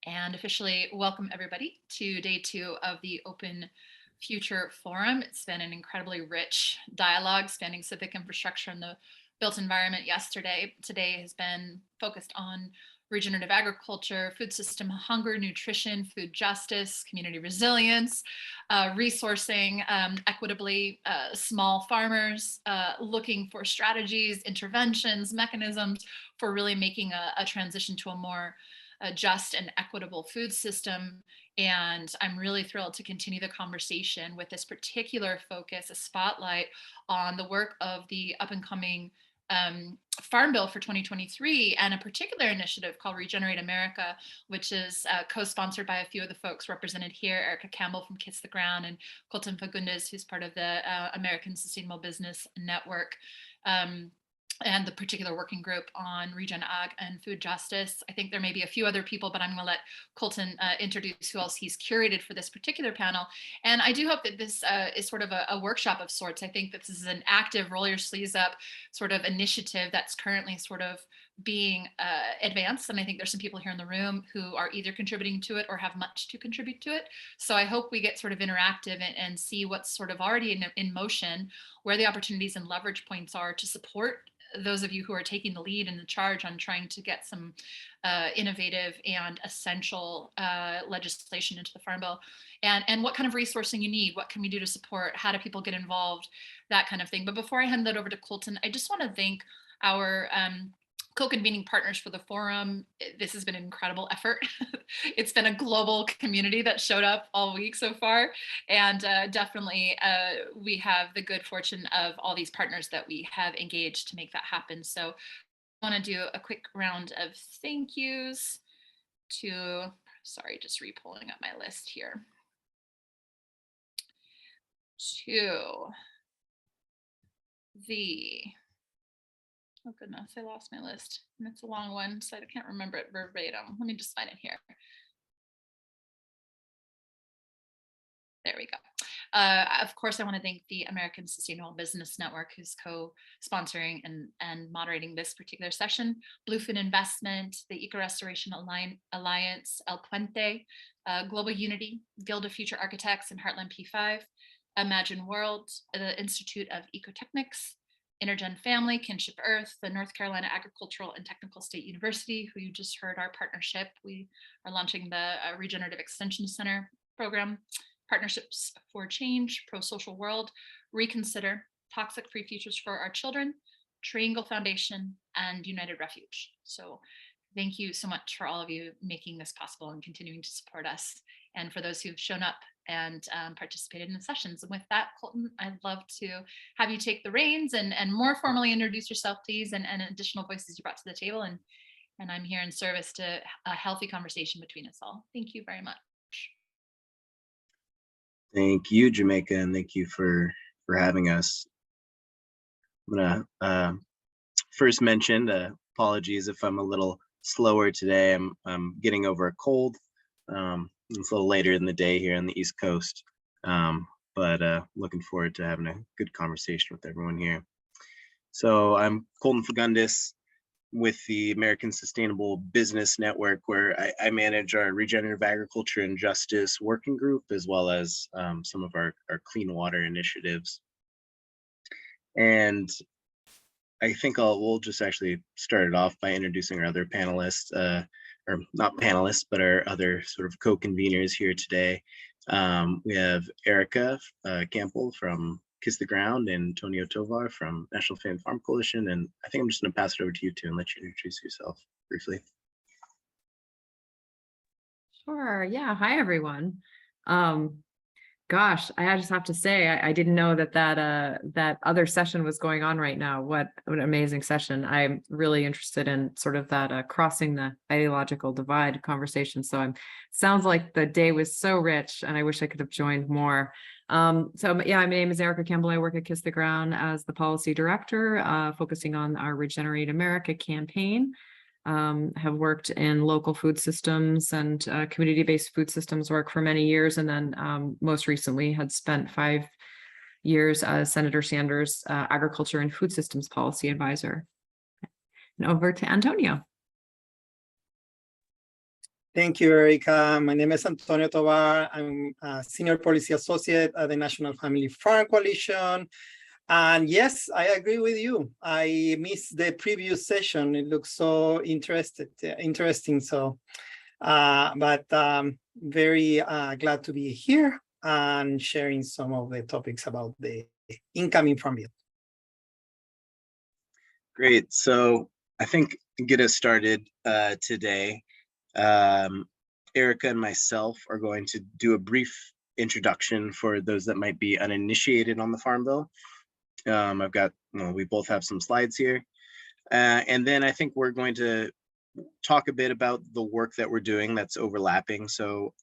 and officially welcome everybody to day 2 of the Open Future Forum. It's been an incredibly rich dialogue spanning civic infrastructure and the built environment yesterday. Today has been focused on regenerative agriculture, food system hunger, nutrition, food justice, community resilience, resourcing equitably small farmers, looking for strategies, interventions, mechanisms for really making a transition to a more just and equitable food system. And I'm really thrilled to continue the conversation with this particular focus, a spotlight on the work of the up and coming Farm Bill for 2023 and a particular initiative called Regenerate America, which is co-sponsored by a few of the folks represented here, Erica Campbell from Kiss the Ground and Colton Fagundes, who's part of the American Sustainable Business Network. And the particular working group on regen ag and food justice. I think there may be a few other people, but I'm going to let Colton introduce who else he's curated for this particular panel. And I do hope that this is sort of a workshop of sorts. I think that this is an active roll your sleeves up sort of initiative that's currently sort of being advanced. And I think there's some people here in the room who are either contributing to it or have much to contribute to it. So I hope we get sort of interactive and see what's sort of already in motion, where the opportunities and leverage points are to support those of you who are taking the lead and the charge on trying to get some innovative and essential legislation into the Farm Bill, and what kind of resourcing you need, what can we do to support, how do people get involved, that kind of thing. But before I hand that over to Colton, I just want to thank our co-convening partners for the forum. This has been an incredible effort. It's been a global community that showed up all week so far. And definitely we have the good fortune of all these partners that we have engaged to make that happen. So I want to do a quick round of thank yous to, sorry, just re-pulling up my list here. To the, oh goodness, I lost my list. And it's a long one, so I can't remember it verbatim. Let me just find it here. There we go. Of course, I want to thank the American Sustainable Business Network, who's co-sponsoring and moderating this particular session, Bluefin Investment, the Eco Restoration Alliance, El Puente, Global Unity, Guild of Future Architects, and Heartland P5, Imagine World, the Institute of Ecotechnics, Intergen Family, Kinship Earth, the North Carolina Agricultural and Technical State University, who you just heard our partnership. We are launching the Regenerative Extension Center program, Partnerships for Change, Pro Social World, Reconsider, Toxic Free Futures for Our Children, Triangle Foundation, and United Refuge. So thank you so much for all of you making this possible and continuing to support us. And for those who've shown up and participated in the sessions. And with that, Colton, I'd love to have you take the reins and more formally introduce yourself, please, and additional voices you brought to the table. And I'm here in service to a healthy conversation between us all. Thank you very much. Thank you, Jamaica, and thank you for having us. I'm gonna first mention apologies if I'm a little slower today. I'm getting over a cold. It's a little later in the day here on the East Coast, but looking forward to having a good conversation with everyone here. So I'm Colton Fagundes with the American Sustainable Business Network, where I manage our regenerative agriculture and justice working group, as well as some of our clean water initiatives. And I think we'll just actually start it off by introducing our other panelists, or not panelists, but our other sort of co-conveners here today. We have Erica Campbell from Kiss the Ground and Antonio Tovar from National Family Farm Coalition. And I think I'm just going to pass it over to you two and let you introduce yourself briefly. Sure. Yeah. Hi, everyone. Gosh, I just have to say, I didn't know that other session was going on right now. What an amazing session. I'm really interested in sort of that crossing the ideological divide conversation. So sounds like the day was so rich and I wish I could have joined more. So yeah, my name is Erica Campbell. I work at Kiss the Ground as the policy director, focusing on our Regenerate America campaign. Have worked in local food systems and community-based food systems work for many years, and then most recently had spent 5 years as Senator Sanders' agriculture and food systems policy advisor. And over to Antonio. Thank you, Erica. My name is Antonio Tovar. I'm a Senior Policy Associate at the National Family Farm Coalition. And yes, I agree with you. I missed the previous session. It looks so interesting. So, but very glad to be here and sharing some of the topics about the incoming farm bill. Great. So I think to get us started today, Erica and myself are going to do a brief introduction for those that might be uninitiated on the Farm Bill. I've got, we both have some slides here. And then I think we're going to talk a bit about the work that we're doing that's overlapping. So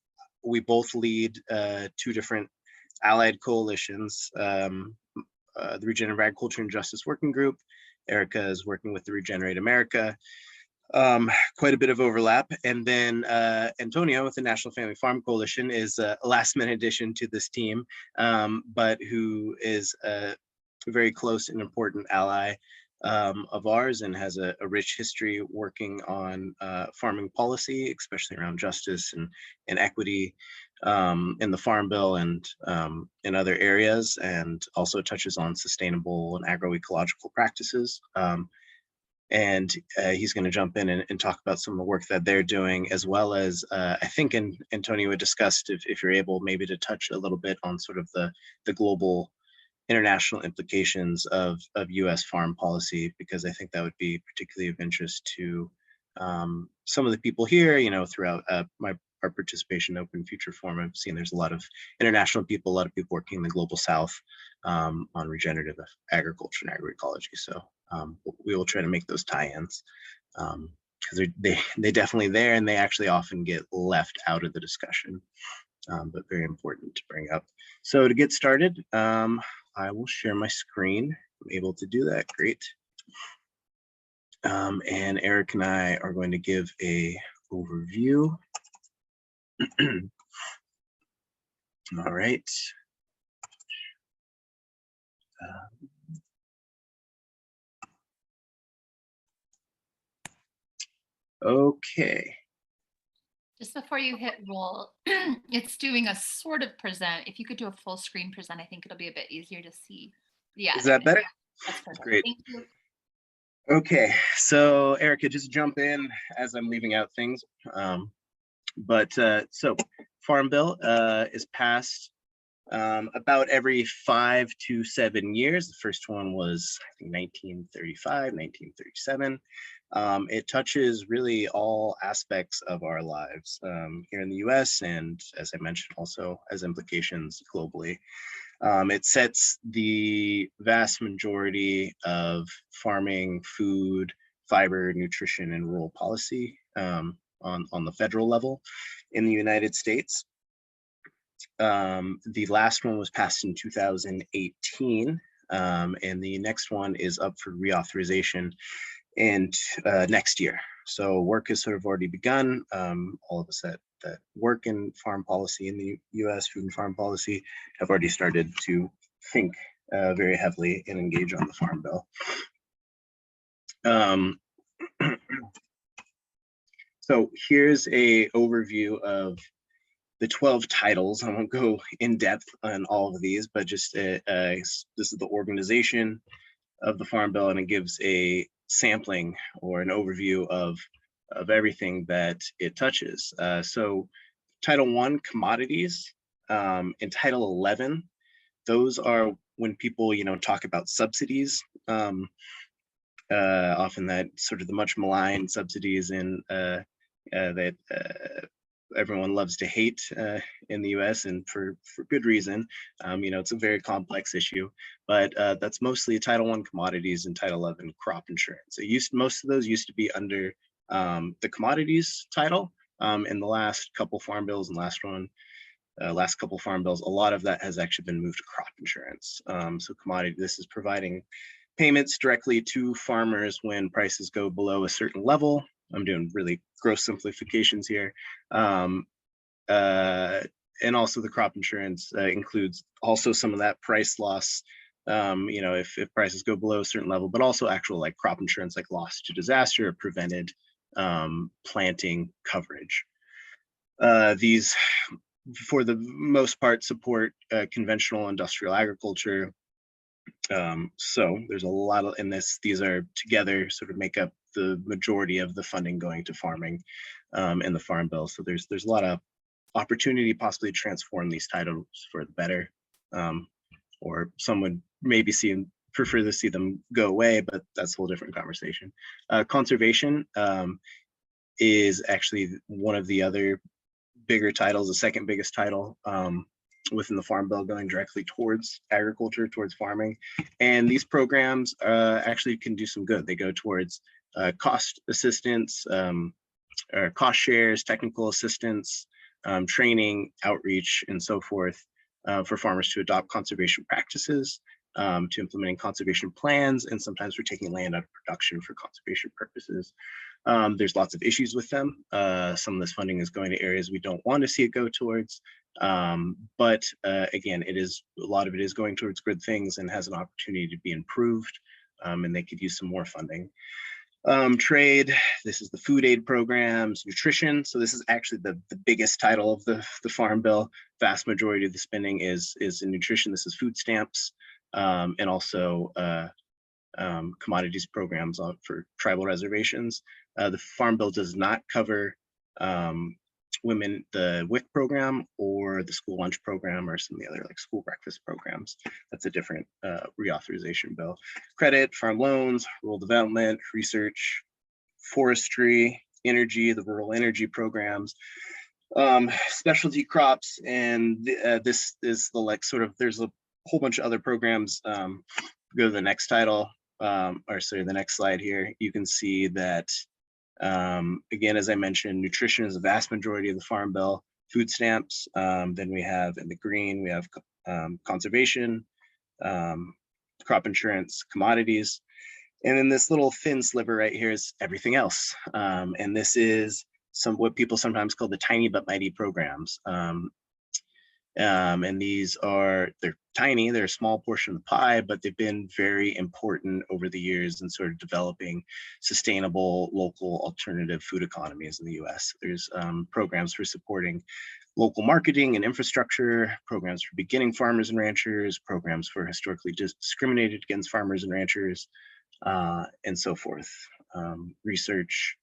we both lead two different allied coalitions, the Regenerative Agriculture and Justice Working Group. Erica is working with the Regenerate America. Quite a bit of overlap. And then Antonio with the National Family Farm Coalition is a last minute addition to this team, but who is a very close and important ally of ours and has a rich history working on farming policy, especially around justice and equity in the Farm Bill and in other areas, and also touches on sustainable and agroecological practices. And he's going to jump in and talk about some of the work that they're doing, as well as I think Antonio had discussed, if you're able maybe to touch a little bit on sort of the global international implications of US farm policy, because I think that would be particularly of interest to some of the people here, throughout our participation in Open Future Forum. I've seen there's a lot of international people, a lot of people working in the global south on regenerative agriculture and agroecology. So we will try to make those tie-ins because they definitely there, and they actually often get left out of the discussion, but very important to bring up. So to get started, I will share my screen. I'm able to do that, great. And Eric and I are going to give a overview. All right. Okay. Just before you hit roll, it's doing a sort of present. If you could do a full screen present, I think it'll be a bit easier to see. Yeah. Is that better? That's perfect. Great. Thank you. Okay, so Erica, just jump in as I'm leaving out things. So Farm Bill is passed about every 5 to 7 years. The first one was, I think, 1935, 1937. It touches really all aspects of our lives here in the US, and as I mentioned, also has implications globally. It sets the vast majority of farming, food, fiber, nutrition, and rural policy on the federal level in the United States. The last one was passed in 2018, and the next one is up for reauthorization in next year. So work has sort of already begun. All of us that work in farm policy in the US, food and farm policy, have already started to think very heavily and engage on the Farm Bill. So here's a overview of the 12 titles. I won't go in depth on all of these, but just this is the organization of the Farm Bill, and it gives a sampling or an overview of everything that it touches. So Title I, commodities, and Title 11, those are when people, talk about subsidies, often that sort of the much maligned subsidies that everyone loves to hate in the US, and for good reason. It's a very complex issue, but that's mostly Title I commodities and Title 11 crop insurance. Most of those used to be under the commodities title. In the last couple farm bills and last couple farm bills, a lot of that has actually been moved to crop insurance. So commodity, this is providing payments directly to farmers when prices go below a certain level. I'm doing really gross simplifications here. And also the crop insurance includes also some of that price loss, if prices go below a certain level, but also actual like crop insurance, like loss to disaster or prevented planting coverage. These, for the most part, support conventional industrial agriculture. So there's a lot of, in this, these are together sort of make up the majority of the funding going to farming in the Farm Bill. So there's a lot of opportunity possibly to transform these titles for the better, or some would maybe prefer to see them go away, but that's a whole different conversation. Conservation is actually one of the other bigger titles, the second biggest title within the Farm Bill, going directly towards agriculture, towards farming. And these programs actually can do some good. They go towards cost assistance, or cost shares, technical assistance, training, outreach, and so forth for farmers to adopt conservation practices, to implementing conservation plans, and sometimes for taking land out of production for conservation purposes. There's lots of issues with them. Some of this funding is going to areas we don't want to see it go towards. But again, a lot of it is going towards good things and has an opportunity to be improved, and they could use some more funding. Trade, this is the food aid programs. Nutrition, so this is actually the biggest title of the Farm Bill. Vast majority of the spending is in nutrition. This is food stamps, and also commodities programs for tribal reservations. The Farm Bill does not cover women, the WIC program, or the school lunch program, or some of the other like school breakfast programs. That's a different reauthorization bill. Credit, farm loans, rural development, research, forestry, energy, the rural energy programs, specialty crops, and this is the like sort of, there's a whole bunch of other programs. Go to the next title, or sorry, the next slide here. You can see that again, as I mentioned, nutrition is the vast majority of the Farm Bill. Food stamps, then we have in the green, we have conservation, crop insurance, commodities, and then this little thin sliver right here is everything else. And this is what people sometimes call the tiny but mighty programs. And these they're tiny, they're a small portion of the pie, but they've been very important over the years in sort of developing sustainable local alternative food economies in the US. There's programs for supporting local marketing and infrastructure, programs for beginning farmers and ranchers, programs for historically discriminated against farmers and ranchers, and so forth. Research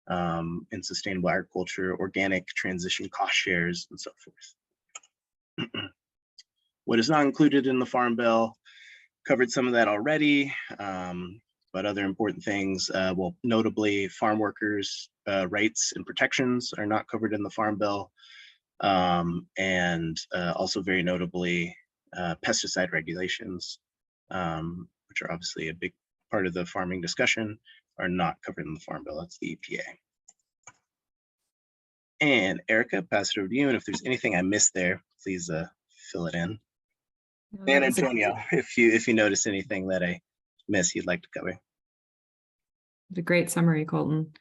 in sustainable agriculture, organic transition cost shares, and so forth. What is not included in the Farm Bill, covered some of that already, but other important things, well, notably farm workers' rights and protections are not covered in the Farm Bill, and also very notably pesticide regulations, which are obviously a big part of the farming discussion, are not covered in the Farm Bill. That's the EPA. And Erica, pass it over to you. And if there's anything I missed there, please fill it in. And Antonio, if you notice anything that I missed, you'd like to cover. The great summary, Colton.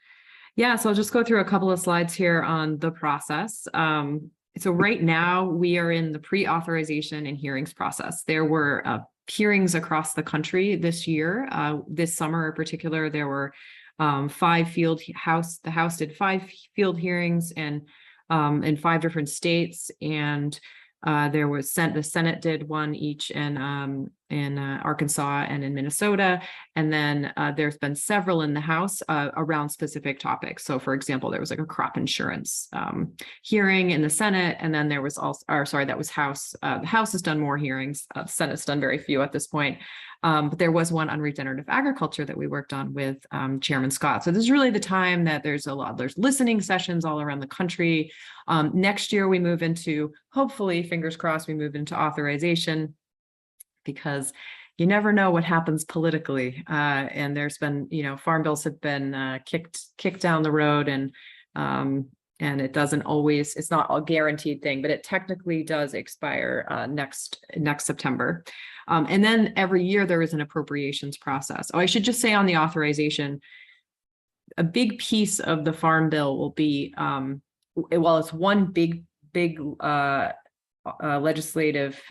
Yeah, so I'll just go through a couple of slides here on the process. So right now we are in the pre-authorization and hearings process. There were hearings across the country this year. This summer in particular, there were the House did 5 field hearings and in 5 different states, and there was the Senate did one each in Arkansas and in Minnesota, and then there's been several in the House around specific topics. So, for example, there was like a crop insurance hearing in the Senate, and then there was also, that was House. The House has done more hearings. The Senate's done very few at this point. But there was one on regenerative agriculture that we worked on with Chairman Scott. So this is really the time that there's listening sessions all around the country. Next year we move into, hopefully, fingers crossed, we move into authorization, because you never know what happens politically. And there's been, farm bills have been kicked down the road, and it doesn't always, it's not a guaranteed thing, but it technically does expire next September. And then every year there is an appropriations process. Oh, I should just say on the authorization, a big piece of the Farm Bill will be, it's one big legislative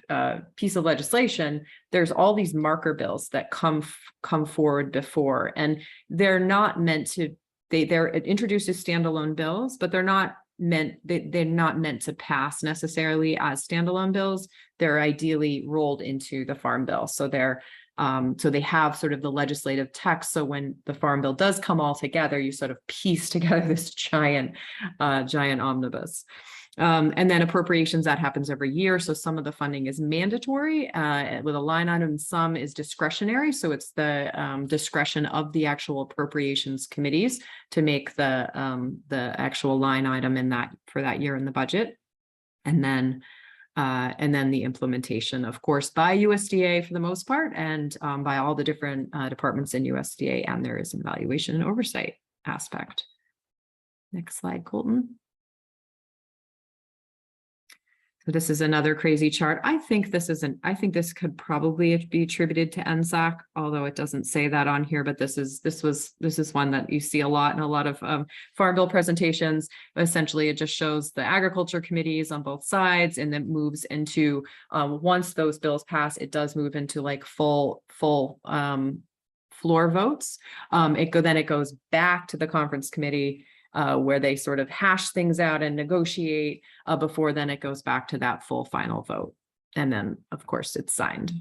piece of legislation, there's all these marker bills that come forward before, and they're not meant to, they're introduced as standalone bills, but they're not they're not meant to pass necessarily as standalone bills. They're ideally rolled into the Farm Bill. So so they have sort of the legislative text. So when the Farm Bill does come all together, you sort of piece together this giant omnibus. And then appropriations, that happens every year. So some of the funding is mandatory with a line item, some is discretionary. So it's the discretion of the actual appropriations committees to make the actual line item for that year in the budget. And then the implementation, of course, by USDA for the most part, and by all the different departments in USDA, and there is an evaluation and oversight aspect. Next slide, Colton. So this is another crazy chart. I think this could probably be attributed to NSAC, although it doesn't say that on here, but this is one that you see a lot in a lot of Farm Bill presentations. Essentially, it just shows the agriculture committees on both sides, and then moves into once those bills pass, it does move into like full floor votes. Then it goes back to the conference committee, where they sort of hash things out and negotiate before then it goes back to that full final vote. And then, of course, it's signed.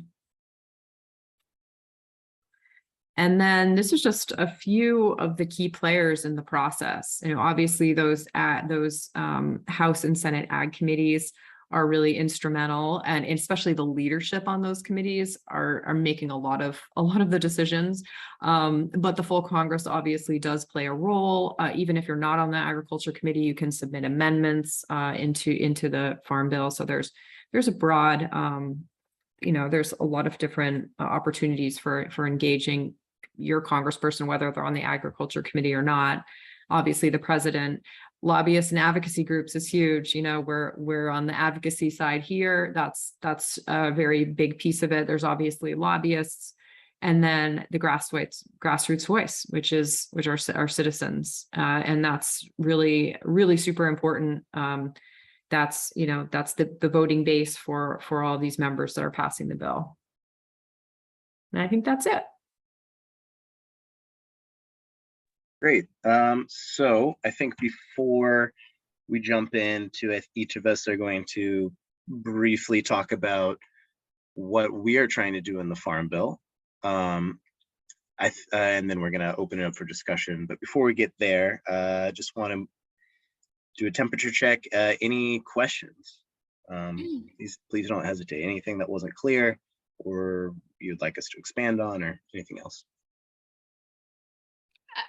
And then this is just a few of the key players in the process. Obviously those House and Senate Ag committees are really instrumental, and especially the leadership on those committees are making a lot of the decisions. But the full Congress obviously does play a role. Even if you're not on the Agriculture Committee, you can submit amendments into the Farm Bill. So there's a broad, there's a lot of different opportunities for engaging your congressperson, whether they're on the Agriculture Committee or not. Obviously, the president. Lobbyists and advocacy groups is huge. We're on the advocacy side here. That's a very big piece of it. There's obviously lobbyists, and then the grassroots voice, which are our citizens, and that's really, really super important. That's the voting base for all these members that are passing the bill. And I think that's it. Great. So I think before we jump into it, each of us are going to briefly talk about what we are trying to do in the Farm Bill. And then we're going to open it up for discussion. But before we get there, just want to do a temperature check. Any questions? Please don't hesitate. Anything that wasn't clear or you'd like us to expand on, or anything else?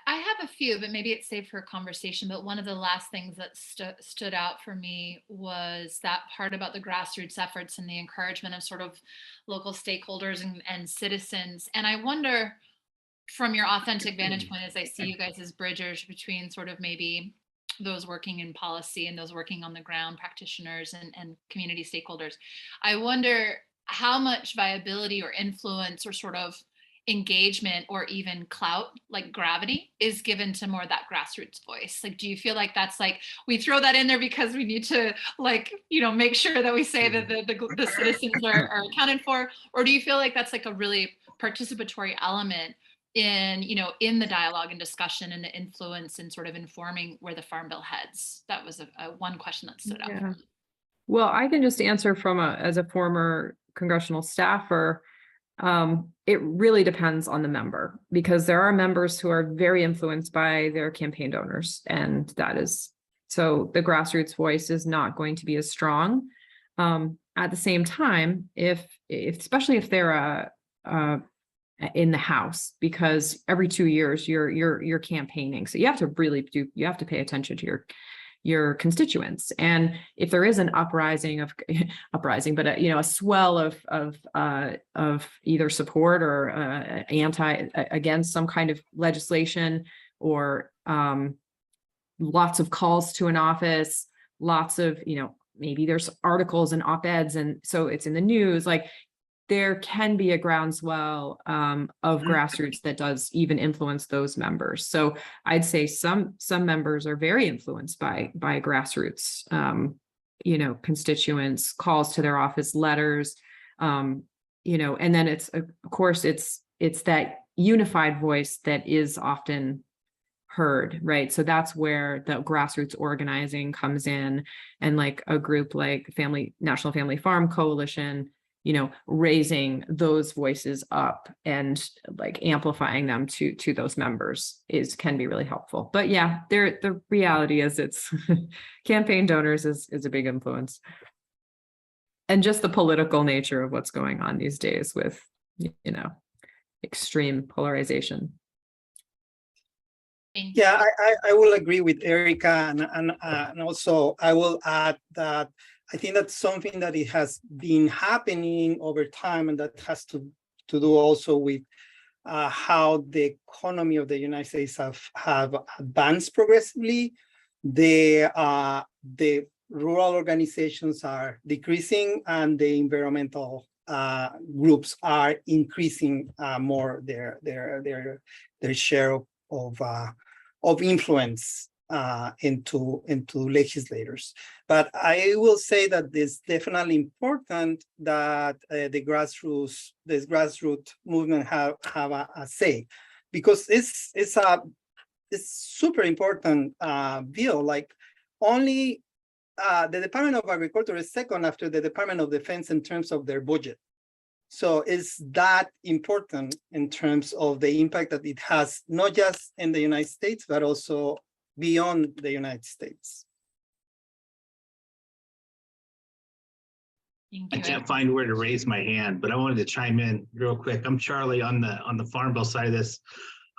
I have a few, but maybe it's saved for a conversation. But one of the last things that stood out for me was that part about the grassroots efforts and the encouragement of sort of local stakeholders and citizens. And I wonder, from your authentic vantage point, as I see you guys as bridgers between sort of maybe those working in policy and those working on the ground, practitioners and community stakeholders, I wonder how much viability or influence or sort of engagement or even clout, like gravity, is given to more of that grassroots voice. Like, do you feel like that's like, we throw that in there because we need to, like, make sure that we say that the citizens are accounted for? Or do you feel like that's like a really participatory element in, in the dialogue and discussion and the influence and sort of informing where the Farm Bill heads? That was one question that stood out for me. Well, I can just answer as a former congressional staffer. It really depends on the member, because there are members who are very influenced by their campaign donors, and so the grassroots voice is not going to be as strong. At the same time, especially if they're in the House, because every 2 years you're campaigning, so you have to pay attention to your constituents. And if there is an uprising, but a swell of either support or against some kind of legislation, or lots of calls to an office, lots of, maybe there's articles and op-eds, and so it's in the news, like there can be a groundswell of grassroots that does even influence those members. So I'd say some members are very influenced by grassroots, constituents, calls to their office, letters, and then it's, of course, it's that unified voice that is often heard, right? So that's where the grassroots organizing comes in, and like a group like National Family Farm Coalition, raising those voices up and like amplifying them to those members can be really helpful. But yeah, the reality is it's campaign donors is a big influence. And just the political nature of what's going on these days with, extreme polarization. Yeah, I will agree with Erica, and also I will add that I think that's something that it has been happening over time, and that has to do also with how the economy of the United States have advanced progressively. The rural organizations are decreasing, and the environmental groups are increasing more their share of influence into legislators. But I will say that it's definitely important that the grassroots movement have a say, because it's super important bill. Like, only the Department of Agriculture is second after the Department of Defense in terms of their budget. So it's that important in terms of the impact that it has, not just in the United States, but also beyond the United States. I can't find where to raise my hand, but I wanted to chime in real quick. I'm Charlie on the Farm Bill side of this,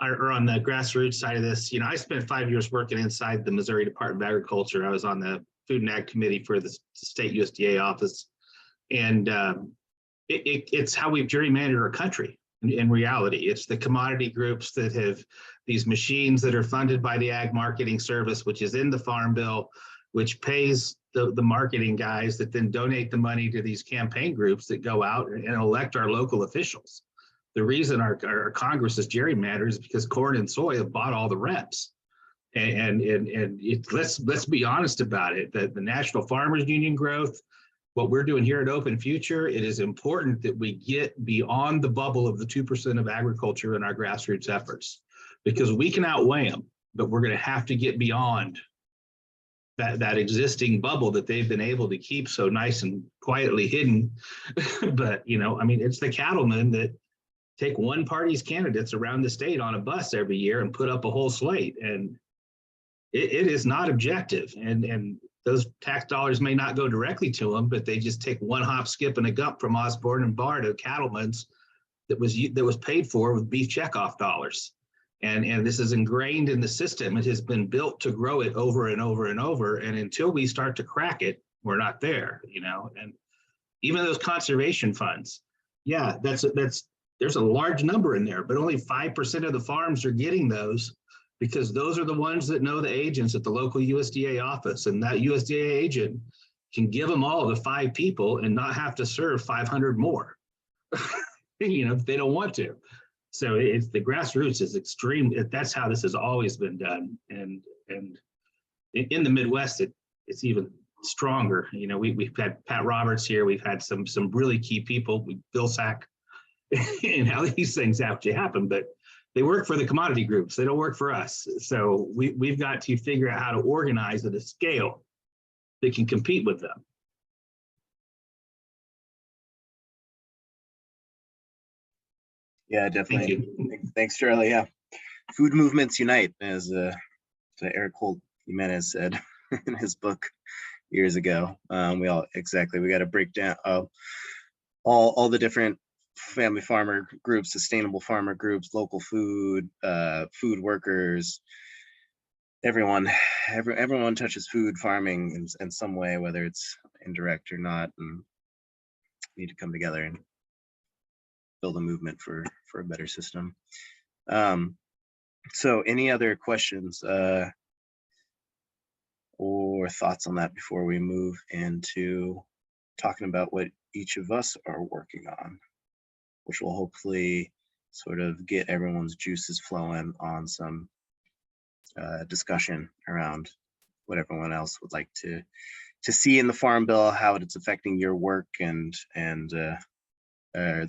or on the grassroots side of this. I spent 5 years working inside the Missouri Department of Agriculture. I was on the Food and Ag Committee for the state USDA office. And it's how we've gerrymandered our country in reality. It's the commodity groups that have these machines that are funded by the Ag Marketing Service, which is in the Farm Bill, which pays the marketing guys that then donate the money to these campaign groups that go out and elect our local officials. The reason our Congress is gerrymandered is because corn and soy have bought all the reps. And let's be honest about it, that the National Farmers Union growth, what we're doing here at Open Future, it is important that we get beyond the bubble of the 2% of agriculture in our grassroots efforts, because we can outweigh them, but we're going to have to get beyond that existing bubble that they've been able to keep so nice and quietly hidden. But, it's the cattlemen that take one party's candidates around the state on a bus every year and put up a whole slate. And it is not objective. And those tax dollars may not go directly to them, but they just take one hop, skip, and a gump from Osborne and Barr to cattlemen's that was paid for with beef checkoff dollars. And this is ingrained in the system. It has been built to grow it over and over and over. And until we start to crack it, we're not there, And even those conservation funds, yeah, there's a large number in there, but only 5% of the farms are getting those, because those are the ones that know the agents at the local USDA office, and that USDA agent can give them all to 5 people and not have to serve 500 more, if they don't want to. So it's the grassroots is extreme. That's how this has always been done. And in the Midwest, it's even stronger. We've had Pat Roberts here. We've had some really key people, Bill Sack, and how these things have to happen, but they work for the commodity groups. They don't work for us. So we've got to figure out how to organize at a scale that can compete with them. Yeah, definitely. Thank you. Thanks, Charlie. Yeah, food movements unite, as Eric Holt Jimenez said in his book years ago. We got to break down all the different family farmer groups, sustainable farmer groups, local food workers. Everyone touches food farming in some way, whether it's indirect or not, and need to come together and build a movement for a better system. So any other questions or thoughts on that before we move into talking about what each of us are working on, which will hopefully sort of get everyone's juices flowing on some discussion around what everyone else would like to see in the Farm Bill, how it's affecting your work and the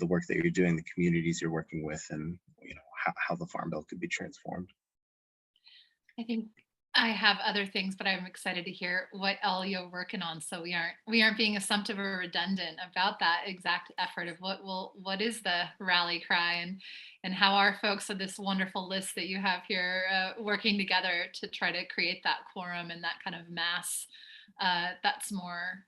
work that you're doing, the communities you're working with, and how the Farm Bill could be transformed. I think I have other things, but I'm excited to hear what all you're working on. So we aren't being assumptive or redundant about that exact effort of what is the rally cry, and how are folks of this wonderful list that you have here working together to try to create that quorum and that kind of mass that's more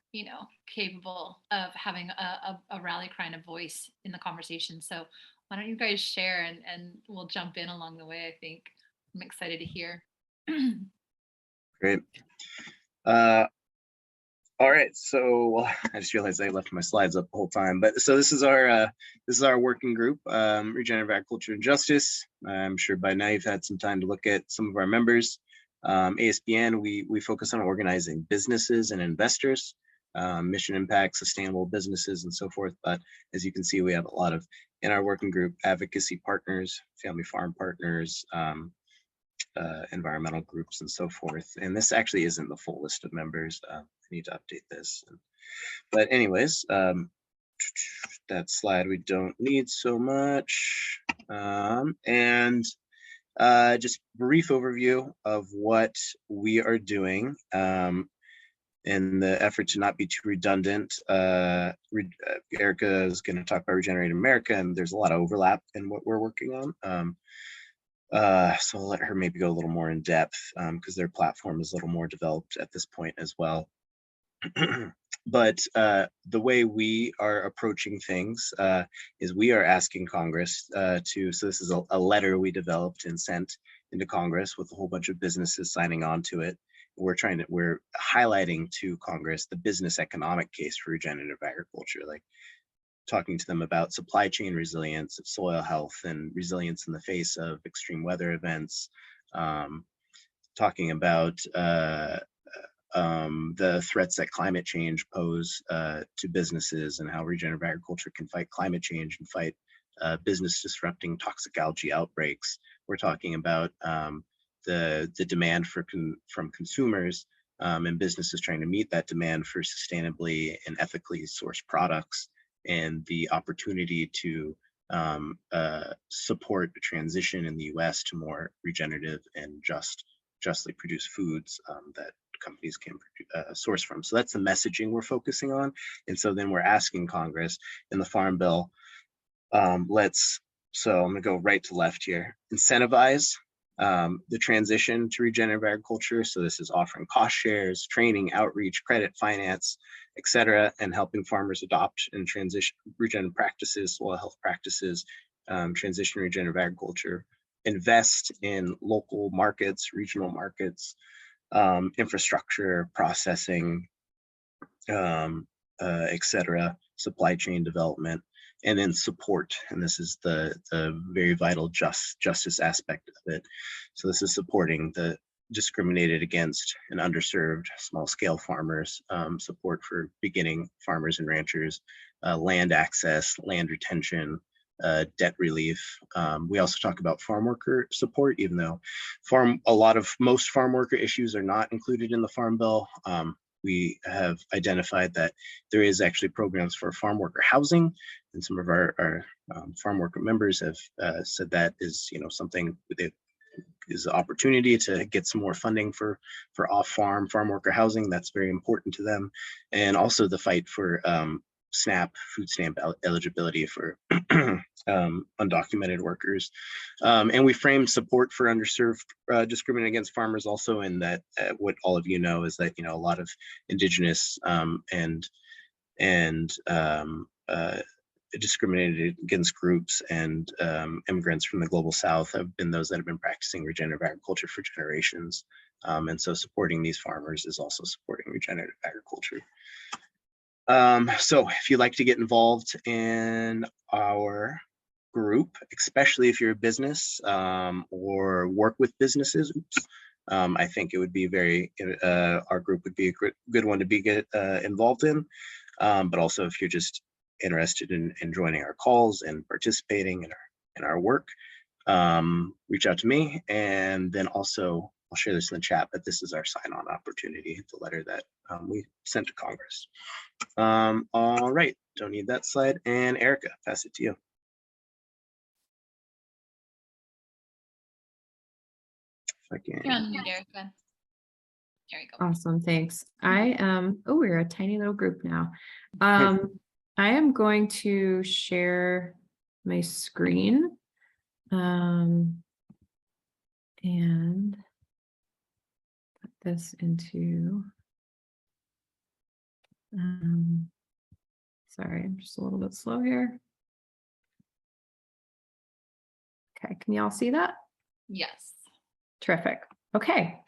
capable of having a rally cry and a voice in the conversation. So why don't you guys share, and we'll jump in along the way. I think I'm excited to hear. Great. All right, so well, I just realized I left my slides up the whole time, but so this is our working group, Regenerative Agriculture and Justice. I'm sure by now you've had some time to look at some of our members. ASBN, we focus on organizing businesses and investors, mission impact, sustainable businesses, and so forth. But as you can see, we have a lot of in our working group advocacy partners, family farm partners, environmental groups, and so forth. And this actually isn't the full list of members. I need to update this. But anyways, that slide we don't need so much. And just brief overview of what we are doing in the effort to not be too redundant. Erica is going to talk about Regenerate America, and there's a lot of overlap in what we're working on. So I'll let her maybe go a little more in depth because their platform is a little more developed at this point as well. But the way we are approaching things is we are asking Congress so this is a letter we developed and sent into Congress with a whole bunch of businesses signing on to it. We're highlighting to Congress the business economic case for regenerative agriculture, like talking to them about supply chain resilience, soil health, and resilience in the face of extreme weather events, talking about the threats that climate change pose to businesses and how regenerative agriculture can fight climate change and fight business disrupting toxic algae outbreaks. We're talking about the demand from consumers and businesses trying to meet that demand for sustainably and ethically sourced products, and the opportunity to support the transition in the US to more regenerative and justly produced foods that companies can source from. So that's the messaging we're focusing on. And so then we're asking Congress in the Farm Bill, so I'm gonna go right to left here, incentivize the transition to regenerative agriculture. So this is offering cost shares, training, outreach, credit, finance, etc., and helping farmers adopt and transition regenerative practices, soil health practices, transition to regenerative agriculture, invest in local markets, regional markets, infrastructure, processing, etc., supply chain development, and then support. And this is the very vital justice aspect of it. So this is supporting the discriminated against and underserved small scale farmers, support for beginning farmers and ranchers, land access, land retention, debt relief. We also talk about farm worker support, even though most farm worker issues are not included in the Farm Bill. We have identified that there is actually programs for farm worker housing, and some of our farm worker members have said that is something that is an opportunity to get some more funding for off-farm farm worker housing. That's very important to them. And also the fight for SNAP, food stamp eligibility for undocumented workers. And we framed support for underserved, discriminated against farmers also in that what all of you know is that a lot of indigenous and discriminated against groups and immigrants from the global south have been those that have been practicing regenerative agriculture for generations. And so supporting these farmers is also supporting regenerative agriculture. So if you'd like to get involved in our group, especially if you're a business or work with businesses, I think it would be our group would be a good one to get involved in. But also if you're just interested in joining our calls and participating in our work, reach out to me. And then also I'll share this in the chat, but this is our sign-on opportunity, the letter that we sent to Congress. All right, don't need that slide. And Erica, pass it to you. If second. You're on mute, Erica. There you go. Awesome, thanks. I am, oh, we're a tiny little group now. I am going to share my screen. And put this into, sorry, I'm just a little bit slow here. Okay, can you all see that? Yes. Terrific. Okay.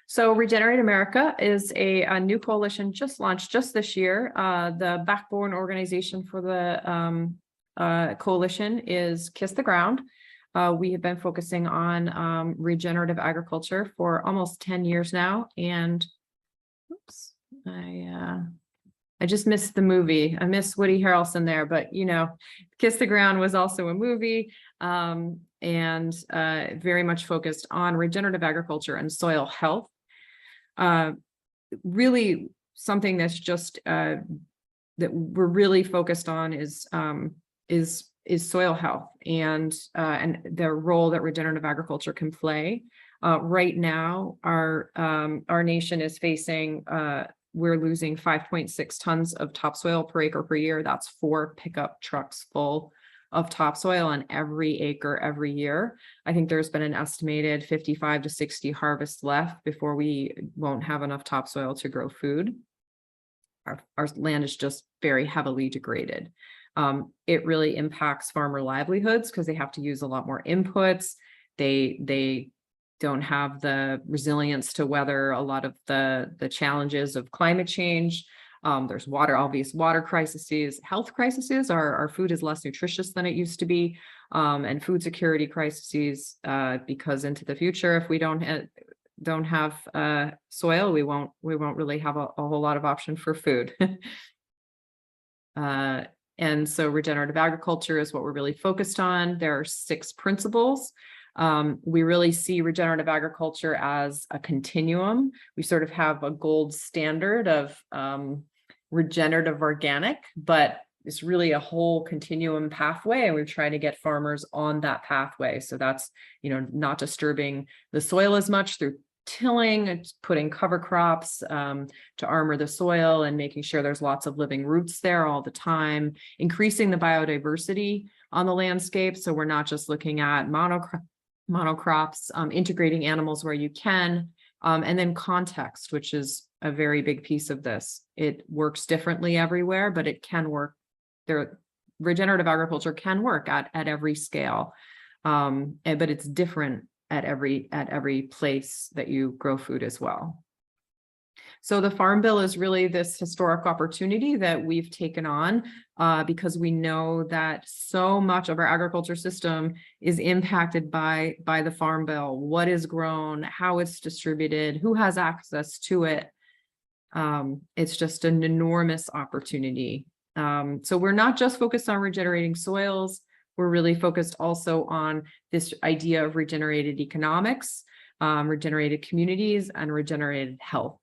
So Regenerate America is a new coalition just launched just this year. The backbone organization for the coalition is Kiss the Ground. We have been focusing on regenerative agriculture for almost 10 years now. And oops, I just missed the movie. I miss Woody Harrelson there, but you know, Kiss the Ground was also a movie. And very much focused on regenerative agriculture and soil health. Really something that's just that we're really focused on is soil health and the role that regenerative agriculture can play. Right now, our nation is facing we're losing 5.6 tons of topsoil per acre per year. That's 4 pickup trucks full of topsoil on every acre every year. I think there's been an estimated 55 to 60 harvests left before we won't have enough topsoil to grow food. Our land is just very heavily degraded. It really impacts farmer livelihoods because they have to use a lot more inputs. They don't have the resilience to weather a lot of the challenges of climate change. There's obvious water crises, health crises. Our food is less nutritious than it used to be, and food security crises, because into the future, if we don't have soil, we won't really have a whole lot of option for food. And so regenerative agriculture is what we're really focused on. There are 6 principles. We really see regenerative agriculture as a continuum. We sort of have a gold standard of regenerative organic, but it's really a whole continuum pathway, and we're trying to get farmers on that pathway. So that's, not disturbing the soil as much through tilling and putting cover crops to armor the soil and making sure there's lots of living roots there all the time, increasing the biodiversity on the landscape. So we're not just looking at monocrops, integrating animals where you can, and then context, which is a very big piece of this. It works differently everywhere, but it can work. Regenerative agriculture can work at every scale, but it's different at every place that you grow food as well. So the Farm Bill is really this historic opportunity that we've taken on because we know that so much of our agriculture system is impacted by the Farm Bill. What is grown, how it's distributed, who has access to it. It's just an enormous opportunity. So we're not just focused on regenerating soils. We're really focused also on this idea of regenerated economics, regenerated communities, and regenerated health.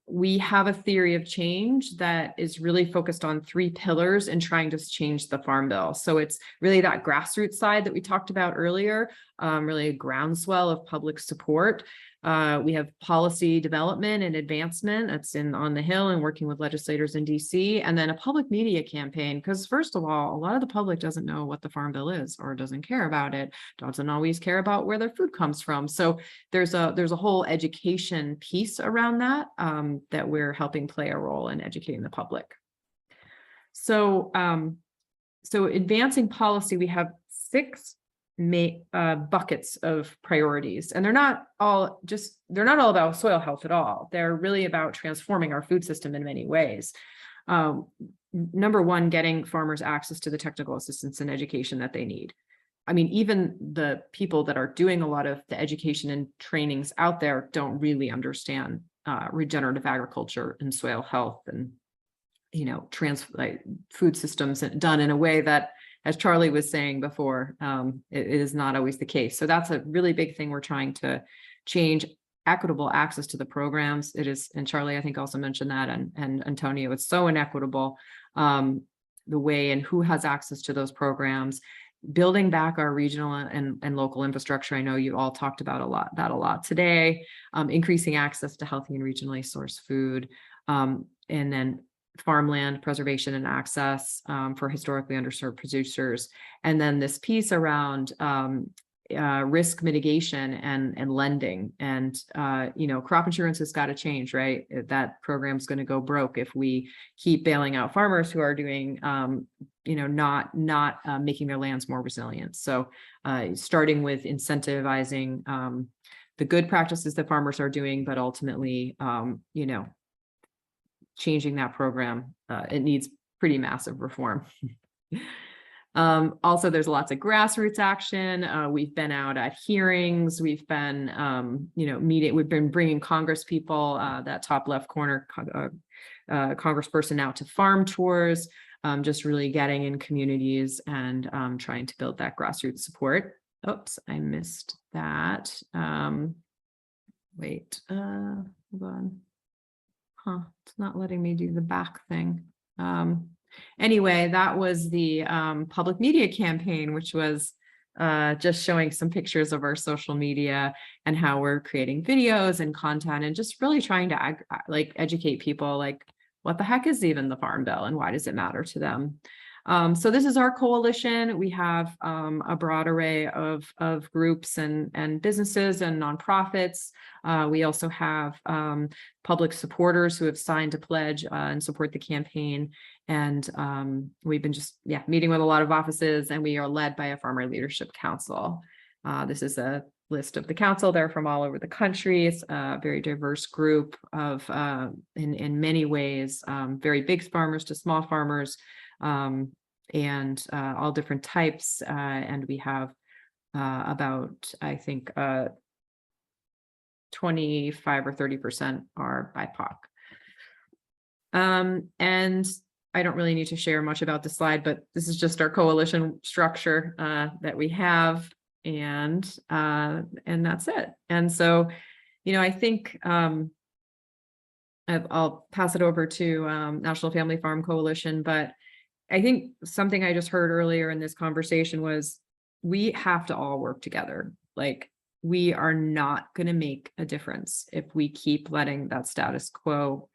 We have a theory of change that is really focused on 3 pillars in trying to change the Farm Bill. So it's really that grassroots side that we talked about earlier, really a groundswell of public support. We have policy development and advancement that's on the Hill and working with legislators in DC, and then a public media campaign, because first of all, a lot of the public doesn't know what the Farm Bill is or doesn't care about it, doesn't always care about where their food comes from. So there's a whole education piece around that that we're helping play a role in educating the public. So advancing policy, we have 6 buckets of priorities, and they're not all about soil health at all. They're really about transforming our food system in many ways. Number 1, getting farmers access to the technical assistance and education that they need. I mean, even the people that are doing a lot of the education and trainings out there don't really understand regenerative agriculture and soil health and, food systems done in a way that, as Charlie was saying before, it is not always the case. So that's a really big thing we're trying to change. Equitable access to the programs. It is, and Charlie, I think, also mentioned that, and Antonio, it's so inequitable, the way and who has access to those programs. building back our regional and local infrastructure. I know you all talked about a lot today. Increasing access to healthy and regionally sourced food, and then farmland preservation and access for historically underserved producers. And then this piece around risk mitigation and lending. And, crop insurance has got to change, right? That program's going to go broke if we keep bailing out farmers who are doing, not making their lands more resilient. So starting with incentivizing the good practices that farmers are doing, but ultimately, changing that program, it needs pretty massive reform. Also, there's lots of grassroots action. We've been out at hearings. We've been, meeting. We've been bringing Congress people, that top left corner congressperson out to farm tours, just really getting in communities and trying to build that grassroots support. Oops, I missed that. Wait, hold on. It's not letting me do the back thing. Anyway, that was the public media campaign, which was just showing some pictures of our social media and how we're creating videos and content and just really trying to educate people, like, what the heck is even the Farm Bill and why does it matter to them? So this is our coalition. We have a broad array of groups and businesses and nonprofits. We also have public supporters who have signed a pledge and support the campaign. And we've been just meeting with a lot of offices, and we are led by a Farmer Leadership Council. This is a list of the council. They're from all over the country. It's a very diverse group of, in many ways, very big farmers to small farmers, and all different types. And we have about, I think, 25 or 30% are BIPOC. And I don't really need to share much about the slide, but this is just our coalition structure that we have, and that's it. And so, I think I'll pass it over to National Family Farm Coalition, but I think something I just heard earlier in this conversation was we have to all work together. Like, we are not going to make a difference if we keep letting that status quo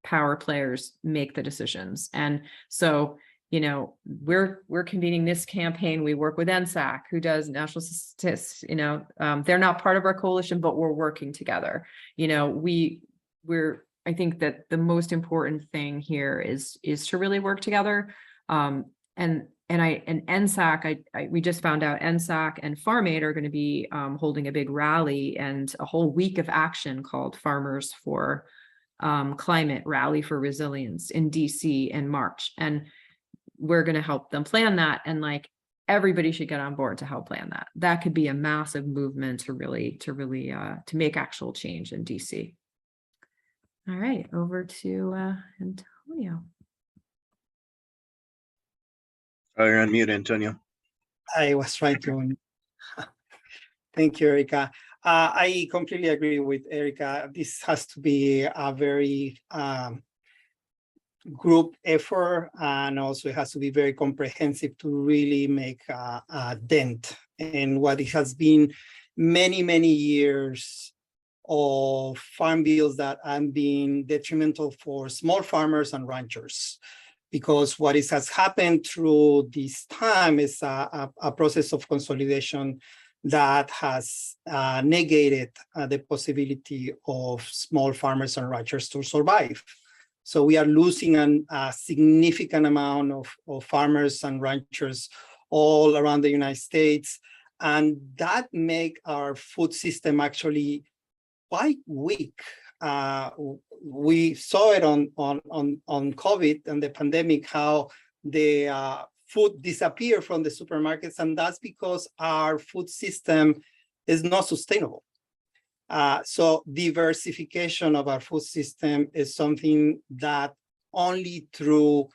power players make the decisions. And so, we're convening this campaign. We work with NSAC, who does national statistics. They're not part of our coalition, but we're working together. I think that the most important thing here is to really work together. And NSAC, we just found out NSAC and Farm Aid are going to be holding a big rally and a whole week of action called Farmers for Climate Rally for Resilience in DC in March. And we're going to help them plan that. And everybody should get on board to help plan that. That could be a massive movement to make actual change in DC. All right, over to Antonio. Oh, you're on mute, Antonio. I was trying to. Thank you, Erica. I completely agree with Erica. This has to be a very group effort, and also it has to be very comprehensive to really make a dent in what it has been many years of farm bills that have been detrimental for small farmers and ranchers. Because what has happened through this time is a process of consolidation that has negated the possibility of small farmers and ranchers to survive. So we are losing a significant amount of farmers and ranchers all around the United States. And that make our food system actually quite weak. We saw it on COVID and the pandemic, how the food disappeared from the supermarkets, and that's because our food system is not sustainable. So diversification of our food system is something that only through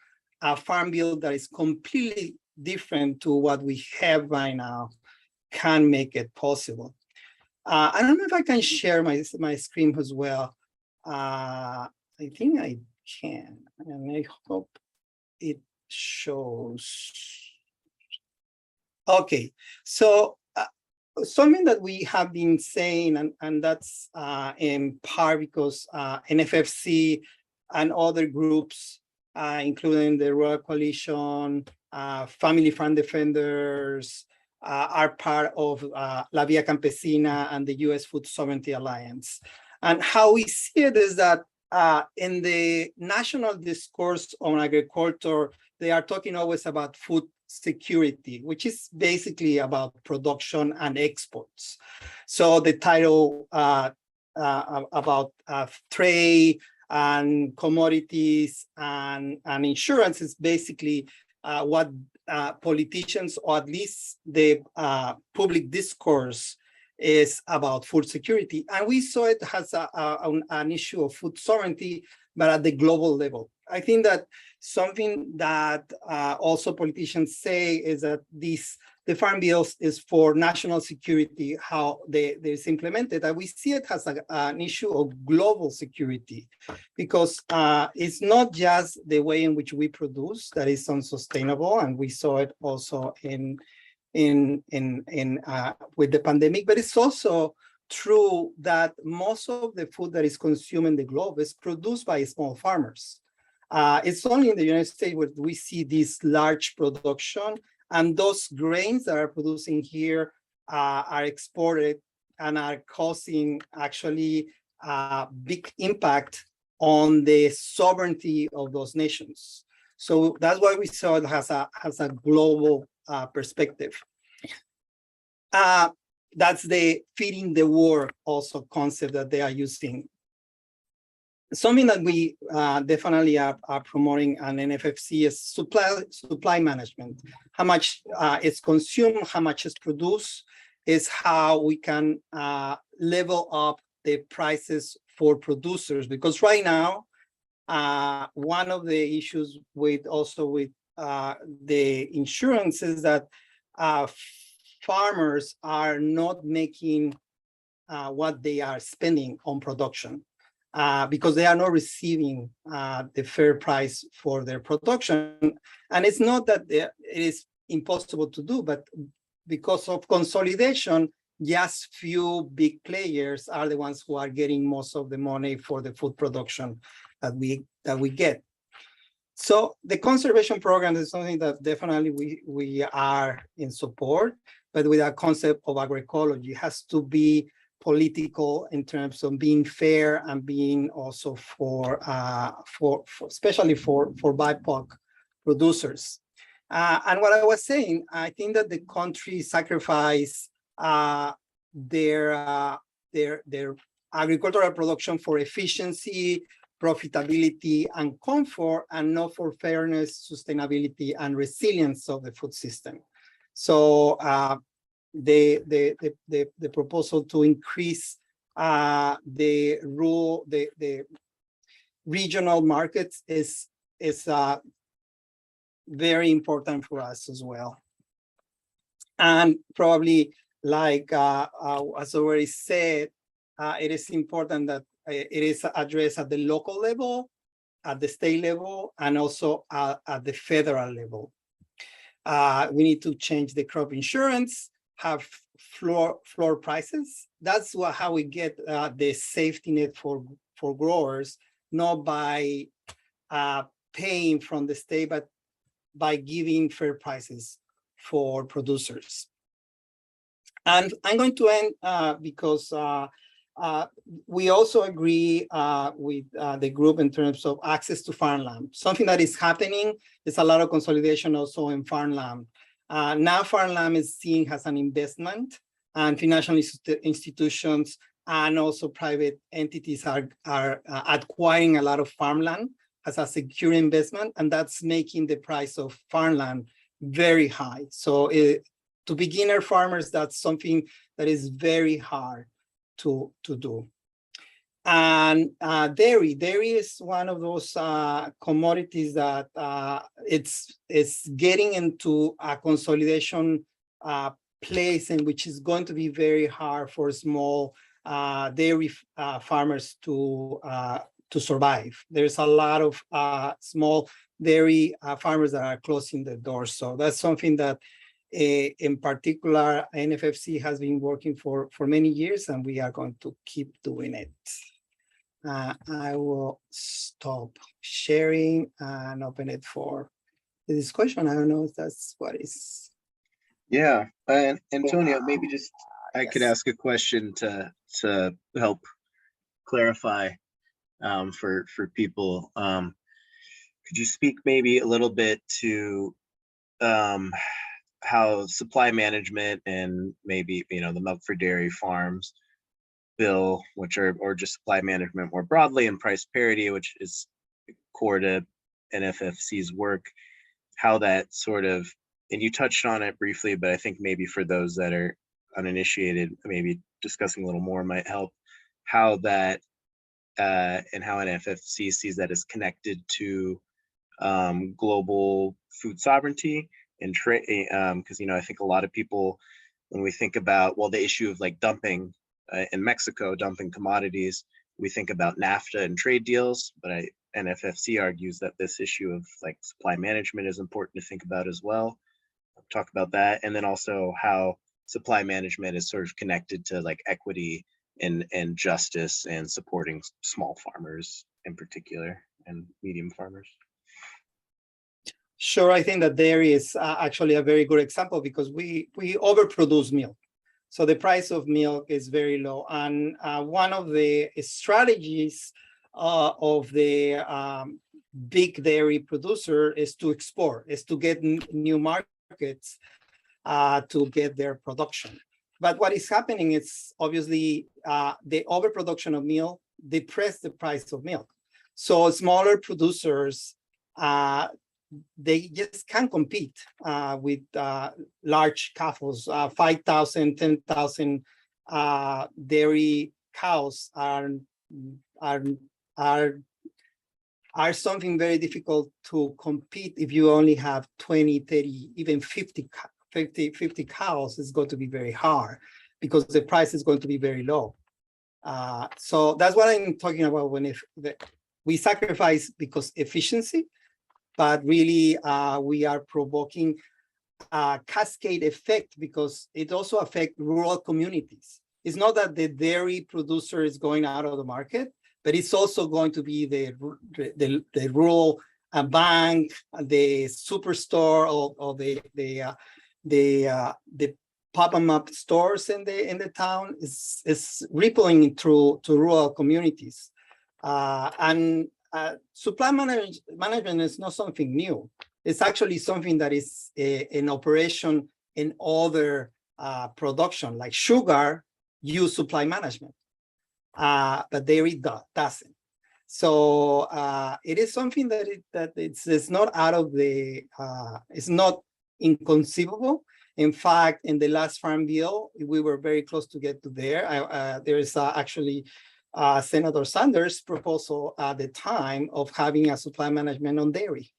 a farm bill that is completely different to what we have right now can make it possible. I don't know if I can share my screen as well. I think I can, and I hope it shows. Okay, so something that we have been saying, and that's in part because NFFC and other groups, including the Royal Coalition, Family Farm Defenders, are part of La Via Campesina and the U.S. Food Sovereignty Alliance. And how we see it is that in the national discourse on agriculture, they are talking always about food security, which is basically about production and exports. So the title about trade and commodities and insurance is basically what politicians, or at least the public discourse, is about food security. And we saw it as an issue of food sovereignty, but at the global level. I think that something that also politicians say is that the Farm Bill is for national security, how it's implemented. And we see it as an issue of global security, because it's not just the way in which we produce that is unsustainable, and we saw it also with the pandemic, but it's also true that most of the food that is consumed in the globe is produced by small farmers. It's only in the United States where we see this large production, and those grains that are producing here are exported and are causing actually big impact on the sovereignty of those nations. So that's why we saw it has a global perspective. That's the feeding the world also concept that they are using. Something that we definitely are promoting on NFFC is supply management. How much is consumed, how much is produced, is how we can level up the prices for producers. Because right now, one of the issues with the insurance is that farmers are not making what they are spending on production. Because they are not receiving the fair price for their production. And it's not that it is impossible to do, but because of consolidation, just few big players are the ones who are getting most of the money for the food production that we get. So the conservation program is something that definitely we are in support, but with a concept of agroecology, it has to be political in terms of being fair and being also for especially for BIPOC producers. And what I was saying, I think that the country sacrificed their agricultural production for efficiency, profitability, and comfort, and not for fairness, sustainability, and resilience of the food system. So the proposal to increase the regional markets is very important for us as well. And probably, like as already said, it is important that it is addressed at the local level, at the state level, and also at the federal level. We need to change the crop insurance, have floor prices. That's how we get the safety net for growers, not by paying from the state, but by giving fair prices for producers. And I'm going to end because we also agree with the group in terms of access to farmland. Something that is happening is a lot of consolidation also in farmland. Now farmland is seen as an investment, and financial institutions and also private entities are acquiring a lot of farmland as a secure investment, and that's making the price of farmland very high. So to beginner farmers, that's something that is very hard to do. And dairy is one of those commodities that it's getting into a consolidation place, in which is going to be very hard for small dairy farmers to survive. There's a lot of small dairy farmers that are closing the doors. So that's something that In particular, NFFC has been working for many years, and we are going to keep doing it. I will stop sharing and open it for the discussion. I don't know if that's what is. Yeah, and Antonio, maybe just I could Yes. ask a question to help clarify for people. Could you speak maybe a little bit to how supply management and maybe the milk for dairy farms bill, which are or just supply management more broadly, and price parity, which is core to NFFC's work, how that sort of, and you touched on it briefly, but I think maybe for those that are uninitiated, maybe discussing a little more might help, how that and how NFFC sees that as connected to global food sovereignty and trade, because I think a lot of people, when we think about, well, the issue of like dumping in Mexico, dumping commodities, we think about NAFTA and trade deals, but NFFC argues that this issue of like supply management is important to think about as well. I'll talk about that, and then also how supply management is sort of connected to like equity and justice and supporting small farmers in particular and medium farmers. Sure, I think that dairy is actually a very good example because we overproduce milk. So the price of milk is very low. And one of the strategies of the big dairy producer is to export, is to get new markets to get their production. But what is happening is obviously the overproduction of milk depress the price of milk. So smaller producers, they just can't compete with large cows. 5,000, 10,000 dairy cows are something very difficult to compete if you only have 20, 30, even 50 cows. It's going to be very hard because the price is going to be very low. So that's what I'm talking about when we sacrifice because efficiency, but really we are provoking a cascade effect because it also affects rural communities. It's not that the dairy producer is going out of the market, but it's also going to be the rural bank, the superstore, or the pop-up stores in the town is rippling through to rural communities. Supply management is not something new. It's actually something that is in operation in other production, like sugar use supply management, but dairy doesn't. So it is something that it's not out of the, it's not inconceivable. In fact, in the last farm bill, we were very close to get to there. There is actually Senator Sanders' proposal at the time of having a supply management on dairy.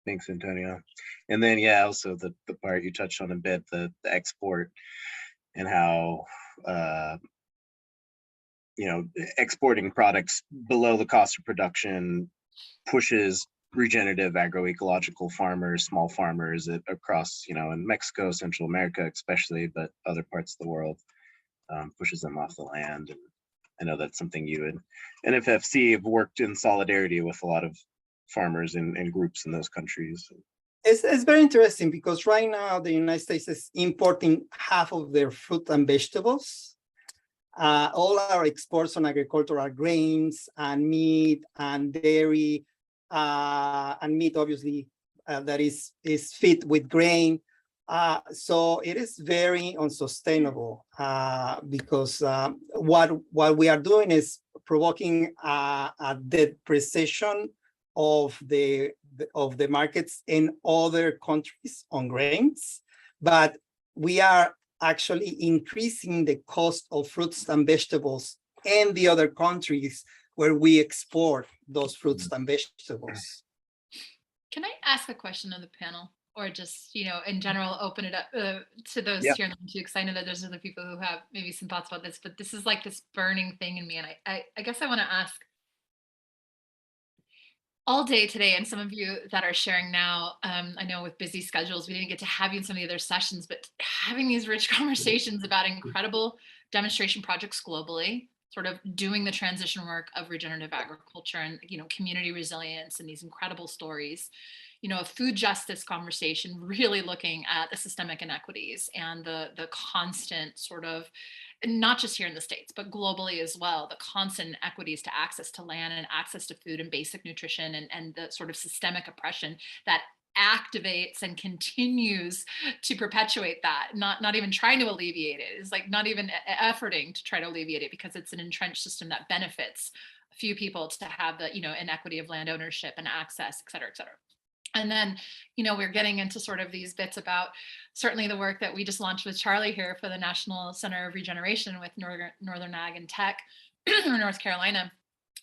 Thanks, Antonio. And then, yeah, also the part you touched on a bit, the export and how, exporting products below the cost of production pushes regenerative agroecological farmers, small farmers across, in Mexico, Central America especially, but other parts of the world, pushes them off the land. And I know that's something you and NFFC have worked in solidarity with a lot of farmers and groups in those countries. It's very interesting because right now the United States is importing half of their fruit and vegetables. All our exports on agriculture are grains and meat and dairy, and meat obviously that is fed with grain. So it is very unsustainable because what we are doing is provoking a depreciation of the markets in other countries on grains, but we are actually increasing the cost of fruits and vegetables in the other countries where we export those fruits and vegetables. Can I ask a question of the panel, or just, in general, open it up to those here too? Because I know that there's other people who have maybe some thoughts about this, but this is like this burning thing in me. And I guess I want to ask, all day today, and some of you that are sharing now, I know with busy schedules, we didn't get to have you in some of the other sessions, but having these rich conversations about incredible demonstration projects globally, sort of doing the transition work of regenerative agriculture and, community resilience and these incredible stories, a food justice conversation, really looking at the systemic inequities and the constant sort of, not just here in the States, but globally as well, the constant inequities to access to land and access to food and basic nutrition, and the sort of systemic oppression that activates and continues to perpetuate that, not even trying to alleviate it. It's like not even efforting to try to alleviate it, because it's an entrenched system that benefits a few people to have the, inequity of land ownership and access, et cetera, et cetera. And then, we're getting into sort of these bits about certainly the work that we just launched with Charlie here for the National Center of Regeneration with Northern Ag and Tech or North Carolina.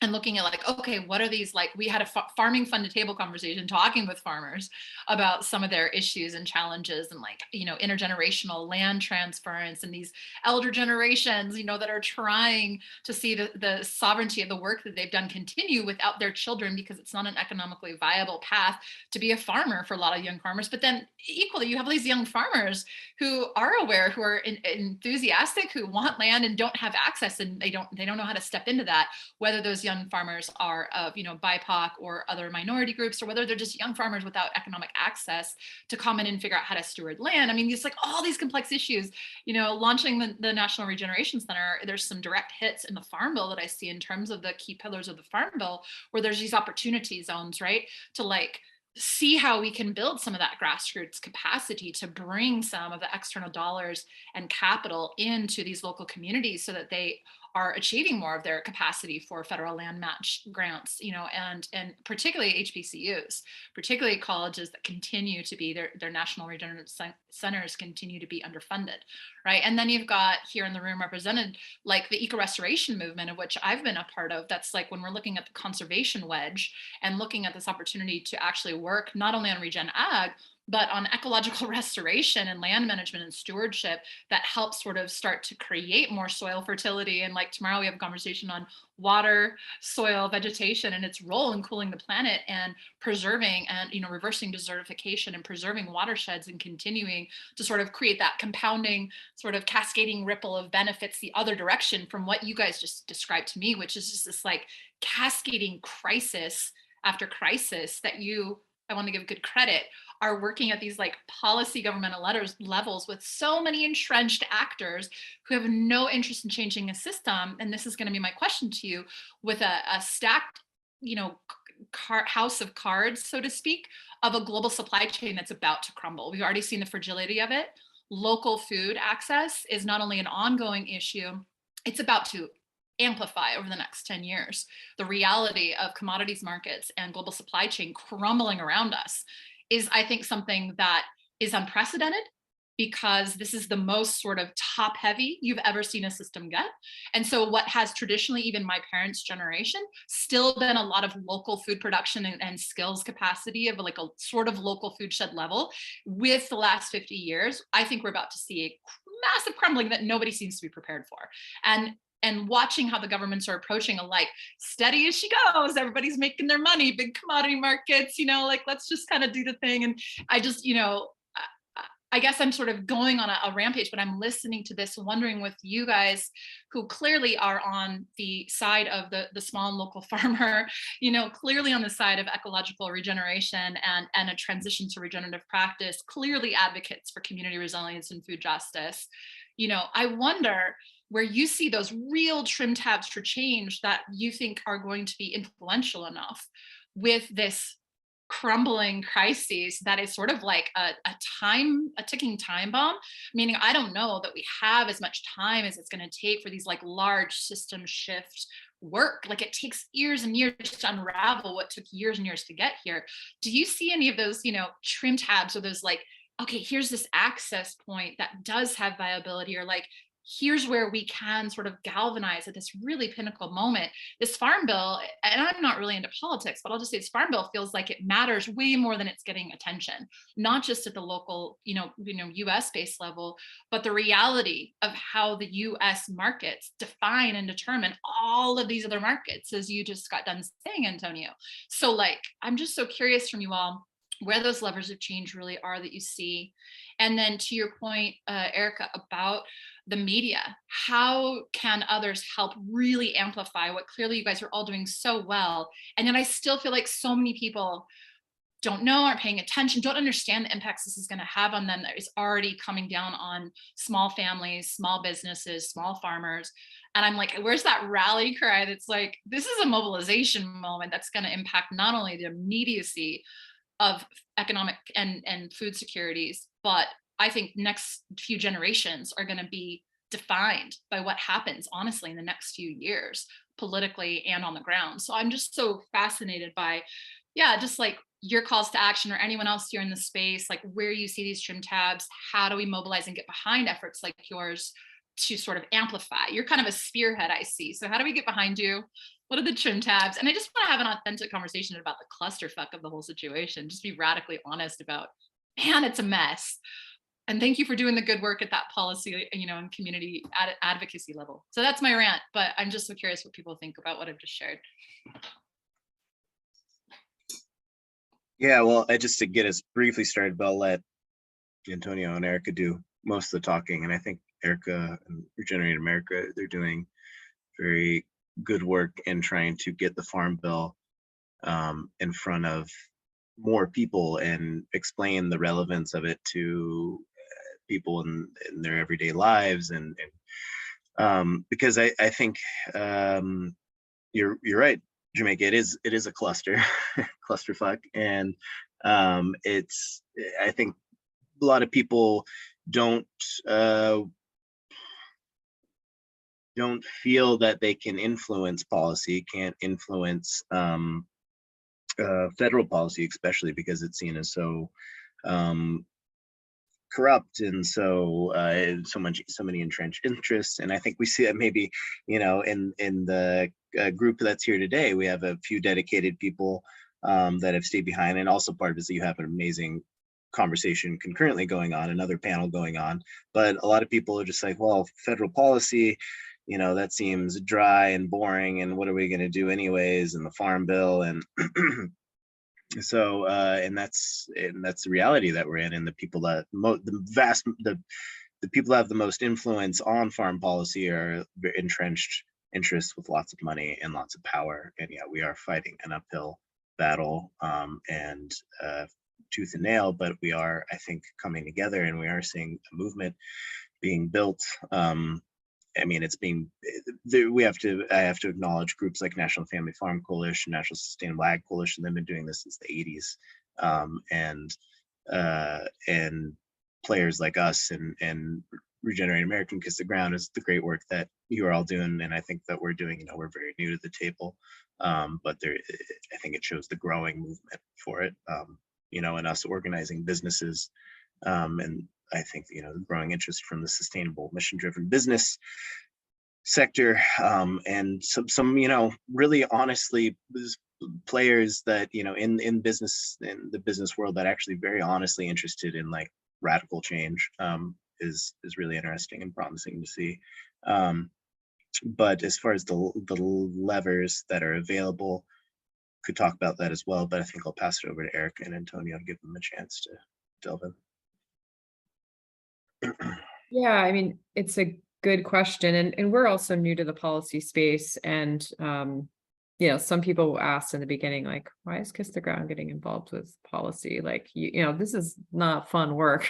And looking at like, okay, what are these, like, we had a farming fund to table conversation talking with farmers about some of their issues and challenges, and like, intergenerational land transference and these elder generations, that are trying to see the sovereignty of the work that they've done continue without their children, because it's not an economically viable path to be a farmer for a lot of young farmers. But then equally, you have these young farmers who are aware, who are enthusiastic, who want land and don't have access, and they don't know how to step into that, whether those young farmers are of, BIPOC or other minority groups, or whether they're just young farmers without economic access to come in and figure out how to steward land. I mean, it's like all these complex issues, launching the National Regeneration Center, there's some direct hits in the Farm Bill that I see in terms of the key pillars of the Farm Bill, where there's these opportunity zones, right? To like see how we can build some of that grassroots capacity to bring some of the external dollars and capital into these local communities so that they are achieving more of their capacity for federal land match grants, and particularly HBCUs, particularly colleges that continue to be their national regenerative centers continue to be underfunded, right? And then you've got here in the room represented like the eco restoration movement, of which I've been a part of. That's like when we're looking at the conservation wedge and looking at this opportunity to actually work not only on regen ag, but on ecological restoration and land management and stewardship that helps sort of start to create more soil fertility. And like tomorrow we have a conversation on water, soil, vegetation, and its role in cooling the planet and preserving and, reversing desertification and preserving watersheds, and continuing to sort of create that compounding sort of cascading ripple of benefits the other direction from what you guys just described to me, which is just this like cascading crisis after crisis that I want to give good credit, are working at these like policy governmental levels with so many entrenched actors who have no interest in changing a system. And this is going to be my question to you, with a stacked, house of cards, so to speak, of a global supply chain that's about to crumble. We've already seen the fragility of it. Local food access is not only an ongoing issue, it's about to amplify over the next 10 years. The reality of commodities markets and global supply chain crumbling around us is, I think, something that is unprecedented, because this is the most sort of top heavy you've ever seen a system get. And so what has traditionally, even my parents' generation, still been a lot of local food production and skills capacity of like a sort of local food shed level, with the last 50 years, I think we're about to see a massive crumbling that nobody seems to be prepared for. And watching how the governments are approaching a like steady as she goes, everybody's making their money, big commodity markets, like let's just kind of do the thing. And I just, I guess I'm sort of going on a rampage, but I'm listening to this, wondering with you guys who clearly are on the side of the small and local farmer, clearly on the side of ecological regeneration and a transition to regenerative practice, clearly advocates for community resilience and food justice. I wonder where you see those real trim tabs for change that you think are going to be influential enough with this crumbling crises that is sort of like a ticking time bomb, meaning I don't know that we have as much time as it's going to take for these like large system shift work. Like it takes years and years to unravel what took years and years to get here. Do you see any of those, trim tabs, or those like, okay, here's this access point that does have viability, or like, here's where we can sort of galvanize at this really pinnacle moment. This farm bill, and I'm not really into politics, but I'll just say this farm bill feels like it matters way more than it's getting attention, not just at the local, US based level, but the reality of how the US markets define and determine all of these other markets, as you just got done saying, Antonio. So like, I'm just so curious from you all where those levers of change really are that you see. And then to your point, Erica, about the media, how can others help really amplify what clearly you guys are all doing so well? And then I still feel like so many people don't know, aren't paying attention, don't understand the impacts this is going to have on them that is already coming down on small families, small businesses, small farmers. And I'm like, where's that rally cry that's like, this is a mobilization moment that's going to impact not only the immediacy of economic and food securities, but I think next few generations are going to be defined by what happens, honestly, in the next few years, politically and on the ground. So I'm just so fascinated by, just like your calls to action, or anyone else here in the space, like where you see these trim tabs, how do we mobilize and get behind efforts like yours to sort of amplify? You're kind of a spearhead, I see. So how do we get behind you? What are the trim tabs? And I just want to have an authentic conversation about the clusterfuck of the whole situation. Just be radically honest about, man, it's a mess. And thank you for doing the good work at that policy, and community advocacy level. So that's my rant, but I'm just so curious what people think about what I've just shared. Yeah, well, just to get us briefly started, but I'll let Antonio and Erica do most of the talking. And I think Erica and Regenerate America, they're doing very good work in trying to get the Farm Bill in front of more people and explain the relevance of it to people in their everyday lives. And because I think you're right, Jamaica, it is a clusterfuck. And I think a lot of people don't feel that they can influence policy, can't influence federal policy, especially because it's seen as so corrupt and so many entrenched interests. And I think we see that maybe in the group that's here today, we have a few dedicated people that have stayed behind, and also part of it is that you have an amazing conversation concurrently going on, another panel going on. But a lot of people are just like, well, federal policy, that seems dry and boring, and what are we going to do anyways, and the Farm Bill, and so and that's the reality that we're in. And the people that the people that have the most influence on farm policy are entrenched interests with lots of money and lots of power. And we are fighting an uphill battle and tooth and nail, but we are, I think, coming together, and we are seeing a movement being built. I have to acknowledge groups like National Family Farm Coalition, National Sustainable Ag Coalition. They've been doing this since the 80s, and players like us and Regenerate America Kiss the Ground is the great work that you are all doing, and I think that we're doing. We're very new to the table, but I think it shows the growing movement for it. And us organizing businesses, and I think the growing interest from the sustainable, mission-driven business sector, and some really honestly players that in business, in the business world, that actually very honestly interested in like radical change, is really interesting and promising to see. But as far as the levers that are available, could talk about that as well. But I think I'll pass it over to Erica and Antonio and give them a chance to delve in. Yeah, I mean, it's a good question. And we're also new to the policy space. And, some people asked in the beginning, like, why is Kiss the Ground getting involved with policy? Like, this is not fun work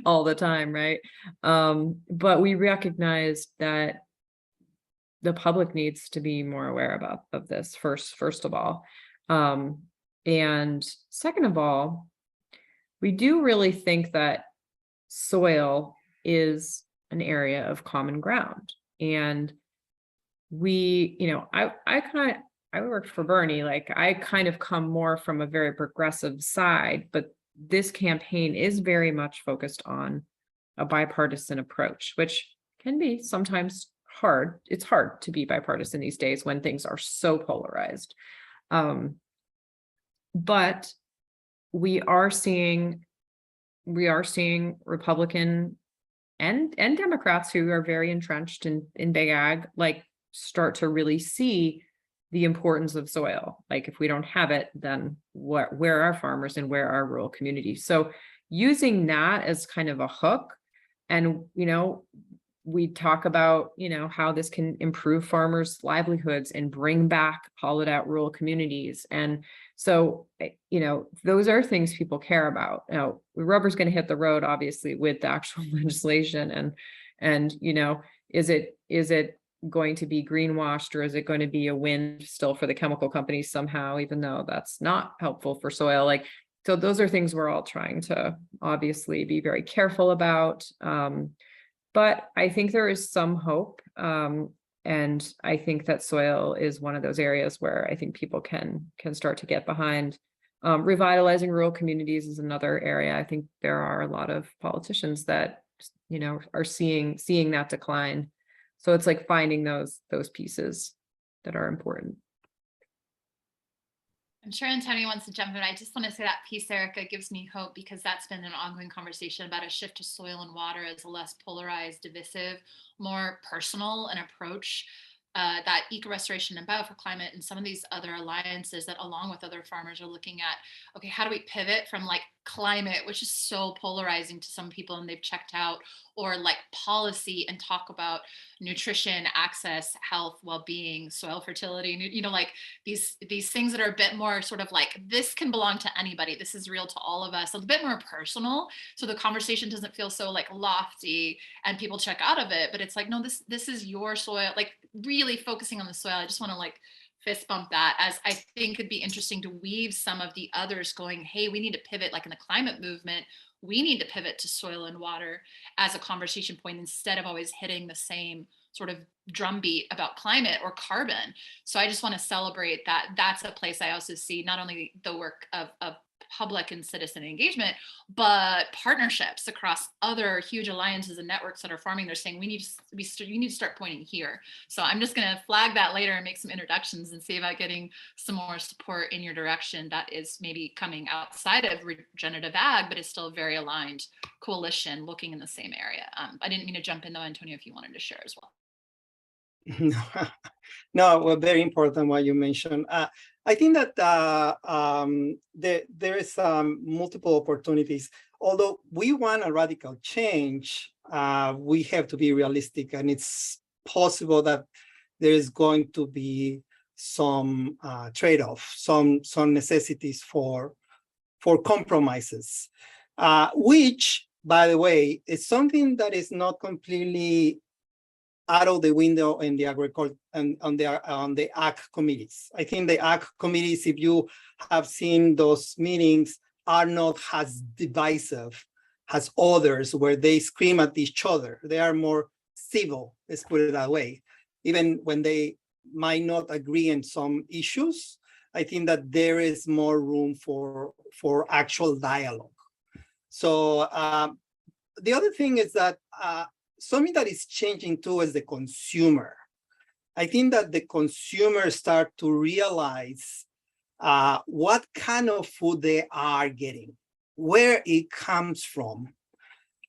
all the time, right? But we recognized that the public needs to be more aware of this first of all. And second of all, we do really think that soil is an area of common ground. And we, I worked for Bernie, like I kind of come more from a very progressive side, but this campaign is very much focused on a bipartisan approach, which can be sometimes hard. It's hard to be bipartisan these days when things are so polarized. But we are seeing Republican and Democrats who are very entrenched in big ag, like, start to really see the importance of soil. Like, if we don't have it, then where are farmers and where are rural communities? So using that as kind of a hook, and, we talk about, how this can improve farmers' livelihoods and bring back hollowed out rural communities. And so, those are things people care about. Now, the rubber's going to hit the road, obviously, with the actual legislation. And, is it going to be greenwashed, or is it going to be a win still for the chemical companies somehow, even though that's not helpful for soil? Like, so those are things we're all trying to obviously be very careful about. But I think there is some hope. And I think that soil is one of those areas where I think people can start to get behind. Revitalizing rural communities is another area. I think there are a lot of politicians that, are seeing that decline. So it's like finding those pieces that are important. I'm sure Antonio wants to jump in. I just want to say that piece, Erica, gives me hope, because that's been an ongoing conversation about a shift to soil and water as a less polarized, divisive, more personal an approach. That eco restoration and bio for climate and some of these other alliances that, along with other farmers, are looking at, okay, how do we pivot from like climate, which is so polarizing to some people and they've checked out, or like policy, and talk about nutrition, access, health, well-being, soil fertility, like these things that are a bit more sort of like, this can belong to anybody. This is real to all of us. A bit more personal. So the conversation doesn't feel so like lofty and people check out of it, but it's like, no, this is your soil, like really focusing on the soil. I just want to like fist bump that, as I think it'd be interesting to weave some of the others going, hey, we need to pivot, like in the climate movement, we need to pivot to soil and water as a conversation point, instead of always hitting the same sort of drumbeat about climate or carbon. So I just want to celebrate that. That's a place I also see not only the work of public and citizen engagement, but partnerships across other huge alliances and networks that are farming. They're saying we need to start pointing here. So I'm just going to flag that later and make some introductions and see about getting some more support in your direction that is maybe coming outside of regenerative ag, but is still a very aligned coalition looking in the same area. I didn't mean to jump in though, Antonio, if you wanted to share as well. No, well, very important what you mentioned. I think that there is multiple opportunities. Although we want a radical change, we have to be realistic, and it's possible that there is going to be some trade-off, some necessities for compromises, which, by the way, is something that is not completely out of the window in the agriculture and on the ag committees. I think the ag committees, if you have seen those meetings, are not as divisive as others where they scream at each other. They are more civil, let's put it that way. Even when they might not agree in some issues, I think that there is more room for actual dialogue. So the other thing is that something that is changing too is the consumer. I think that the consumers start to realize what kind of food they are getting, where it comes from,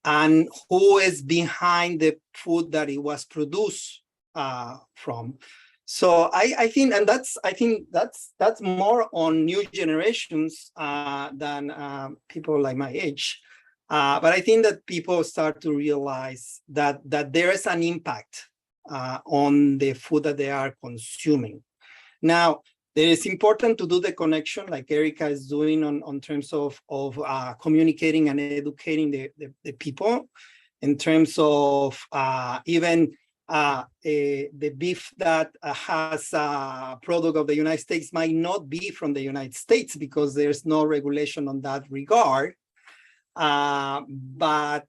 and who is behind the food that it was produced from. So I think that's more on new generations than people like my age. But I think that people start to realize that there is an impact on the food that they are consuming. Now, it is important to do the connection like Erica is doing on terms of communicating and educating the people in terms of even the beef that has a product of the United States might not be from the United States because there's no regulation on that regard. But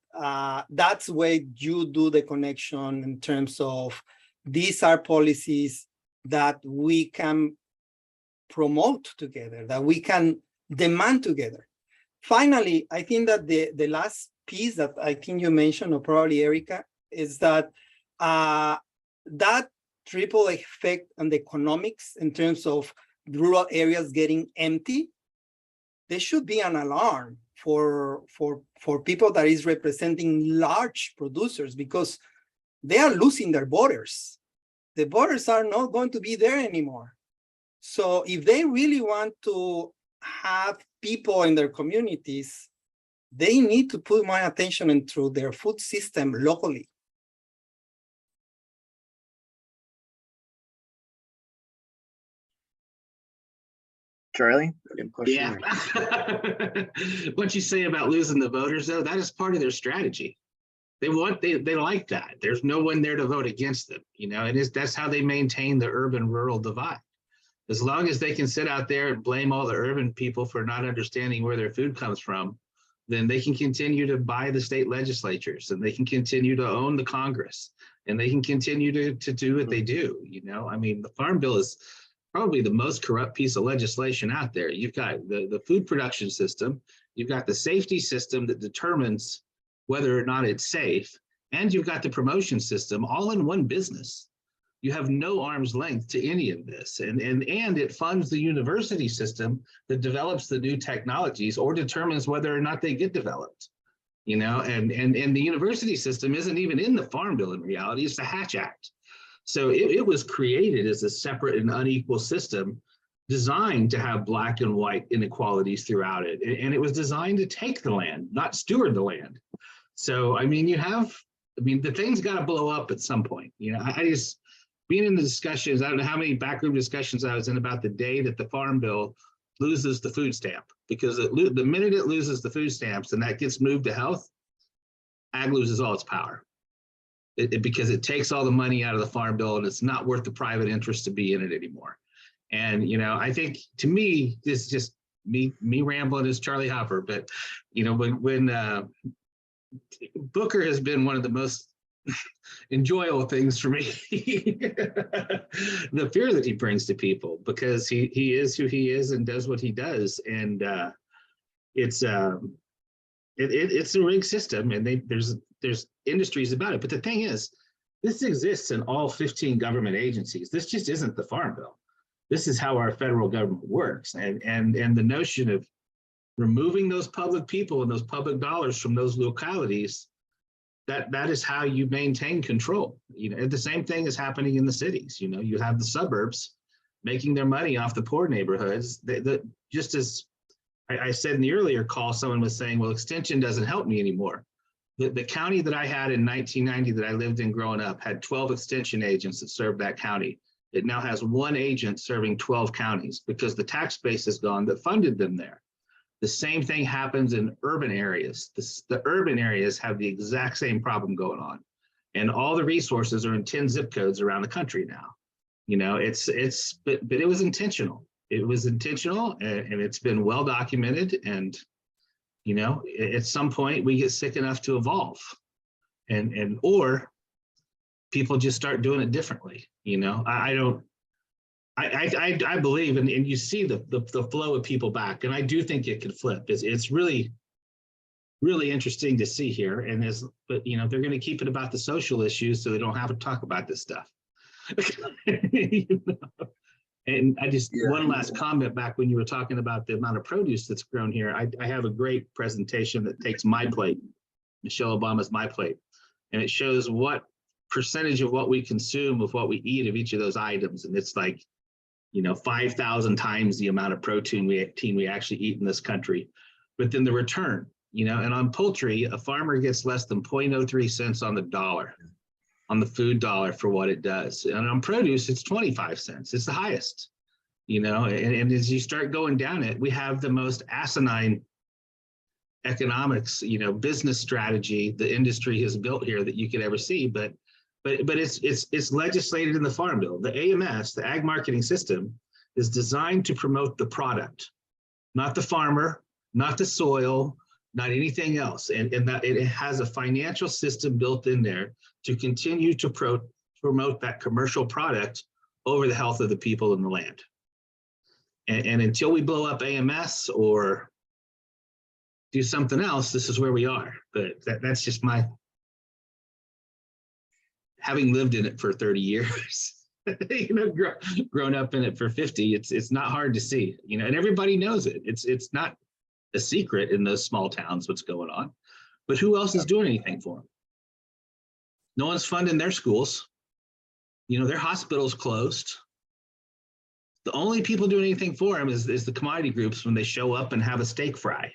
that's where you do the connection in terms of these are policies that we can promote together, that we can demand together. Finally, I think that the last piece that I think you mentioned, or probably Erica, is that that triple effect on the economics in terms of rural areas getting empty, there should be an alarm for people that is representing large producers, because they are losing their borders. The borders are not going to be there anymore. So if they really want to have people in their communities, they need to put more attention into their food system locally. Charlie, good question. Yeah. What you say about losing the voters, though, that is part of their strategy. They like that. There's no one there to vote against them, you know, and that's how they maintain the urban-rural divide. As long as they can sit out there and blame all the urban people for not understanding where their food comes from, then they can continue to buy the state legislatures, and they can continue to own the Congress, and they can continue to do what they do. You know, I mean, the Farm Bill is probably the most corrupt piece of legislation out there. You've got the food production system, you've got the safety system that determines whether or not it's safe, and you've got the promotion system all in one business. You have no arm's length to any of this, and it funds the university system that develops the new technologies or determines whether or not they get developed. You know, and the university system isn't even in the Farm Bill in reality. It's the Hatch Act. So it was created as a separate and unequal system designed to have black and white inequalities throughout it. And it was designed to take the land, not steward the land. So, I mean, the thing's got to blow up at some point. You know, I just, being in the discussions, I don't know how many backroom discussions I was in about the day that the Farm Bill loses the food stamp, because the minute it loses the food stamps and that gets moved to health, ag loses all its power. Because it takes all the money out of the Farm Bill, and it's not worth the private interest to be in it anymore. And, you know, I think, to me, this is just me rambling as Charlie Hopper, but, you know, when Booker has been one of the most enjoyable things for me, the fear that he brings to people, because he is who he is and does what he does. And it's a rigged system, and there's industries about it. But the thing is, this exists in all 15 government agencies. This just isn't the Farm Bill. This is how our federal government works. And the notion of removing those public people and those public dollars from those localities, that is how you maintain control. You know, the same thing is happening in the cities. You know, you have the suburbs making their money off the poor neighborhoods. Just as I said in the earlier call, someone was saying, well, extension doesn't help me anymore. The county that I had in 1990 that I lived in growing up had 12 extension agents that served that county. It now has one agent serving 12 counties because the tax base is gone that funded them there. The same thing happens in urban areas. The urban areas have the exact same problem going on. And all the resources are in 10 zip codes around the country now. You know, but it was intentional. It was intentional, and it's been well documented. And, you know, at some point we get sick enough to evolve, or people just start doing it differently. You know, I believe, and you see the flow of people back, and I do think it could flip. It's really, really interesting to see here. But you know, they're going to keep it about the social issues so they don't have to talk about this stuff. You know? And I just, one last comment back when you were talking about the amount of produce that's grown here. I have a great presentation that takes my plate, Michelle Obama's My Plate, and it shows what percentage of what we consume of what we eat of each of those items. And it's like, you know, 5,000 times the amount of protein we actually eat in this country. But then the return, you know, and on poultry, a farmer gets less than 0.03 cents on the dollar, on the food dollar for what it does. And on produce, it's 25 cents. It's the highest, you know, and as you start going down it, we have the most asinine economics, you know, business strategy the industry has built here that you could ever see. But it's legislated in the Farm Bill. The AMS, the Ag Marketing System, is designed to promote the product, not the farmer, not the soil, not anything else. And that it has a financial system built in there to continue to promote that commercial product over the health of the people in the land. And until we blow up AMS or do something else, this is where we are. But that's just my having lived in it for 30 years, grown up in it for 50, it's not hard to see, and everybody knows it. It's not a secret in those small towns what's going on, but who else is doing anything for them? No one's funding their schools. Their hospitals closed. The only people doing anything for them is the commodity groups when they show up and have a steak fry,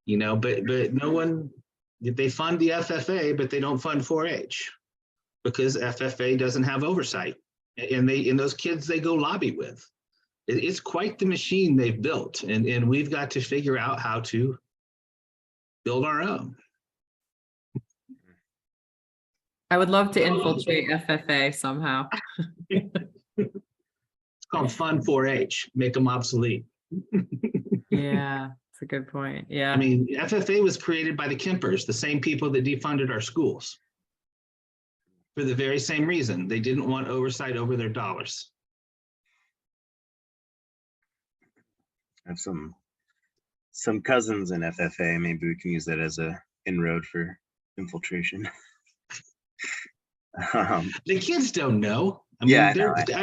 but no one, they fund the FFA, but they don't fund 4-H because FFA doesn't have oversight. And those kids they go lobby with. It's quite the machine they've built. And we've got to figure out how to build our own. I would love to infiltrate FFA somehow. It's called Fund 4-H, make them obsolete. Yeah, that's a good point. Yeah. I mean, FFA was created by the Kempers, the same people that defunded our schools. For the very same reason, they didn't want oversight over their dollars. I have some cousins in FFA. Maybe we can use that as a inroad for infiltration. The kids don't know. I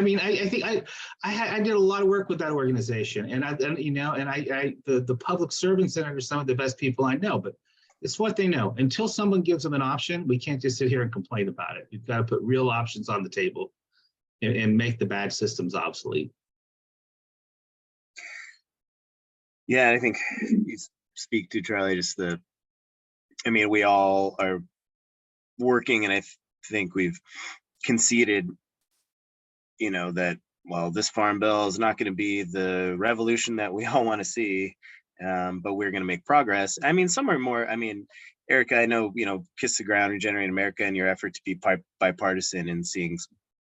mean, I think I did a lot of work with that organization, and the public servants that are some of the best people I know, but it's what they know. Until someone gives them an option, we can't just sit here and complain about it. You've got to put real options on the table and make the bad systems obsolete. Yeah, I think you speak to, Charlie, just we all are working, and I think we've conceded, that, well, this farm bill is not going to be the revolution that we all want to see, but we're going to make progress. Some are more, Erica, I know, Kiss the Ground, Regenerate America, and your effort to be bipartisan and seeing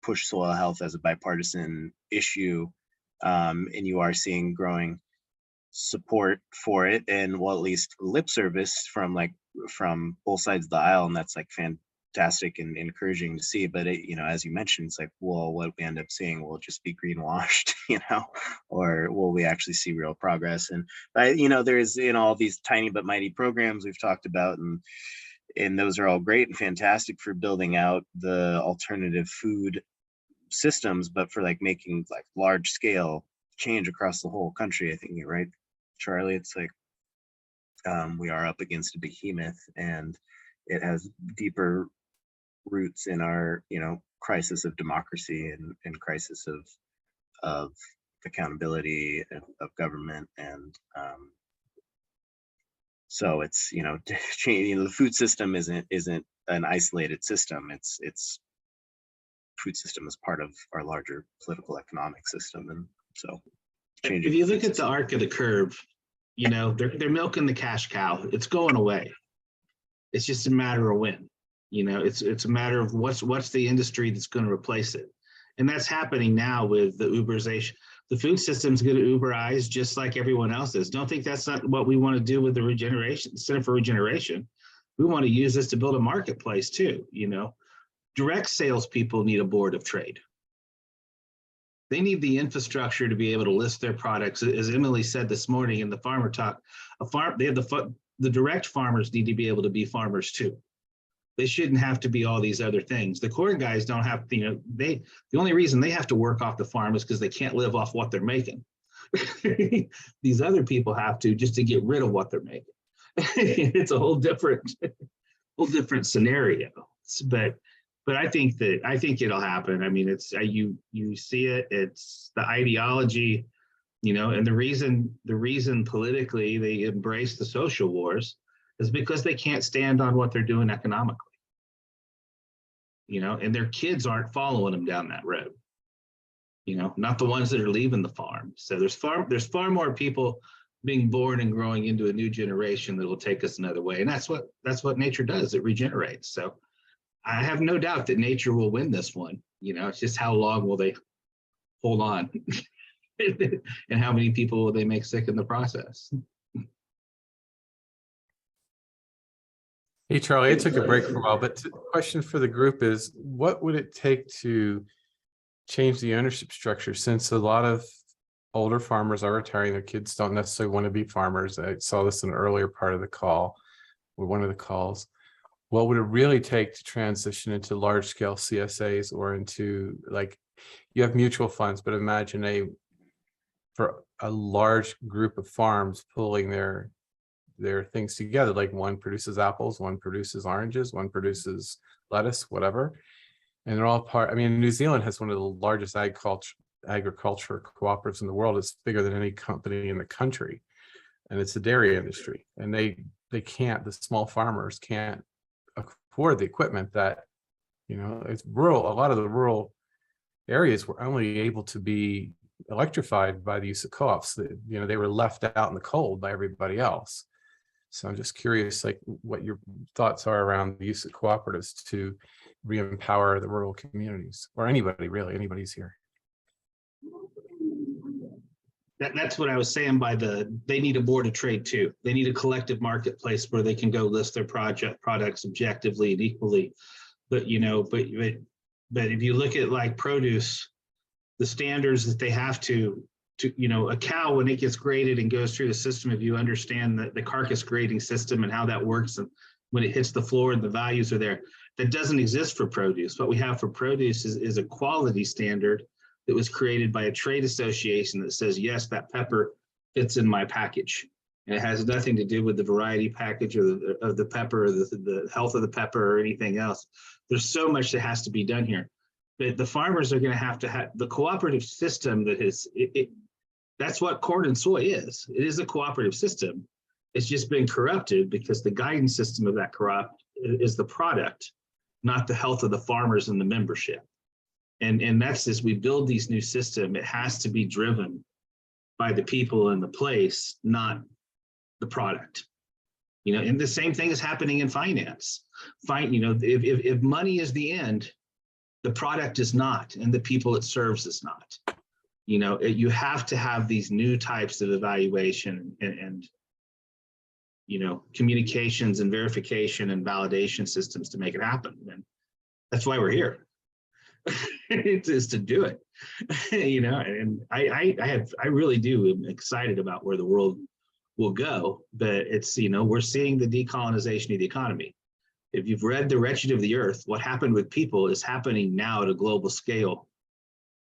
push soil health as a bipartisan issue, and you are seeing growing support for it, and well, at least lip service from both sides of the aisle, and that's fantastic and encouraging to see. But as you mentioned, it's well, what we end up seeing will just be greenwashed, or will we actually see real progress? And there is all these tiny but mighty programs we've talked about, and those are all great and fantastic for building out the alternative food systems, but for making large scale change across the whole country, I think you're right, Charlie. It's we are up against a behemoth, and it has deeper roots in our crisis of democracy and crisis of accountability of government, and so it's the food system isn't an isolated system. It's food system is part of our larger political economic system, and so if you look at the arc of the curve, they're milking the cash cow. It's going away. It's just a matter of when. It's a matter of what's the industry that's going to replace it, and that's happening now with the Uberization. The food system's going to Uberize just like everyone else is. Don't think that's not what we want to do with the Center for Regeneration. We want to use this to build a marketplace too. Direct salespeople need a board of trade. They need the infrastructure to be able to list their products. As Emily said this morning in the farmer talk, the direct farmers need to be able to be farmers too. They shouldn't have to be all these other things. The corn guys don't have to, the only reason they have to work off the farm is because they can't live off what they're making. These other people have to, just to get rid of what they're making. It's a whole different scenario. But I think it'll happen. It's you see it. It's the ideology, and the reason politically they embrace the social wars is because they can't stand on what they're doing economically. And their kids aren't following them down that road. Not the ones that are leaving the farm. So there's far more people being born and growing into a new generation that will take us another way. And that's what nature does. It regenerates. So I have no doubt that nature will win this one. It's just how long will they hold on and how many people will they make sick in the process? Hey, Charlie, I took a break for a while, but the question for the group is, what would it take to change the ownership structure, since a lot of older farmers are retiring, their kids don't necessarily want to be farmers? I saw this in an earlier part of the call, or one of the calls. what would it really take to transition into large scale CSAs or into, like, you have mutual funds, but imagine for a large group of farms pulling their things together, like one produces apples, one produces oranges, one produces lettuce, whatever. And they're all part, I mean, New Zealand has one of the largest agriculture cooperatives in the world. It's bigger than any company in the country. And it's the dairy industry. And they can't, the small farmers can't afford the equipment that, it's rural. A lot of the rural areas were only able to be electrified by the use of co-ops. They were left out in the cold by everybody else. So I'm just curious, like, what your thoughts are around the use of cooperatives to re-empower the rural communities, or anybody really, anybody's here. That's what I was saying by they need a board of trade too. They need a collective marketplace where they can go list their products objectively and equally. But if you look at like produce, the standards that they have to a cow, when it gets graded and goes through the system, if you understand the carcass grading system and how that works, and when it hits the floor and the values are there, that doesn't exist for produce. What we have for produce is a quality standard that was created by a trade association that says, yes, that pepper fits in my package. And it has nothing to do with the variety package or the pepper or the health of the pepper or anything else. There's so much that has to be done here. But the farmers are going to have the cooperative system that is, that's what corn and soy is. It is a cooperative system. It's just been corrupted because the guidance system of that corrupt is the product, not the health of the farmers and the membership. And that's as we build these new systems, it has to be driven by the people in the place, not the product. And the same thing is happening in finance. If money is the end, the product is not, and the people it serves is not. You have to have these new types of evaluation and communications and verification and validation systems to make it happen. And that's why we're here. It's to do it. And I really do am excited about where the world will go, but it's, we're seeing the decolonization of the economy. If you've read The Wretched of the Earth, what happened with people is happening now at a global scale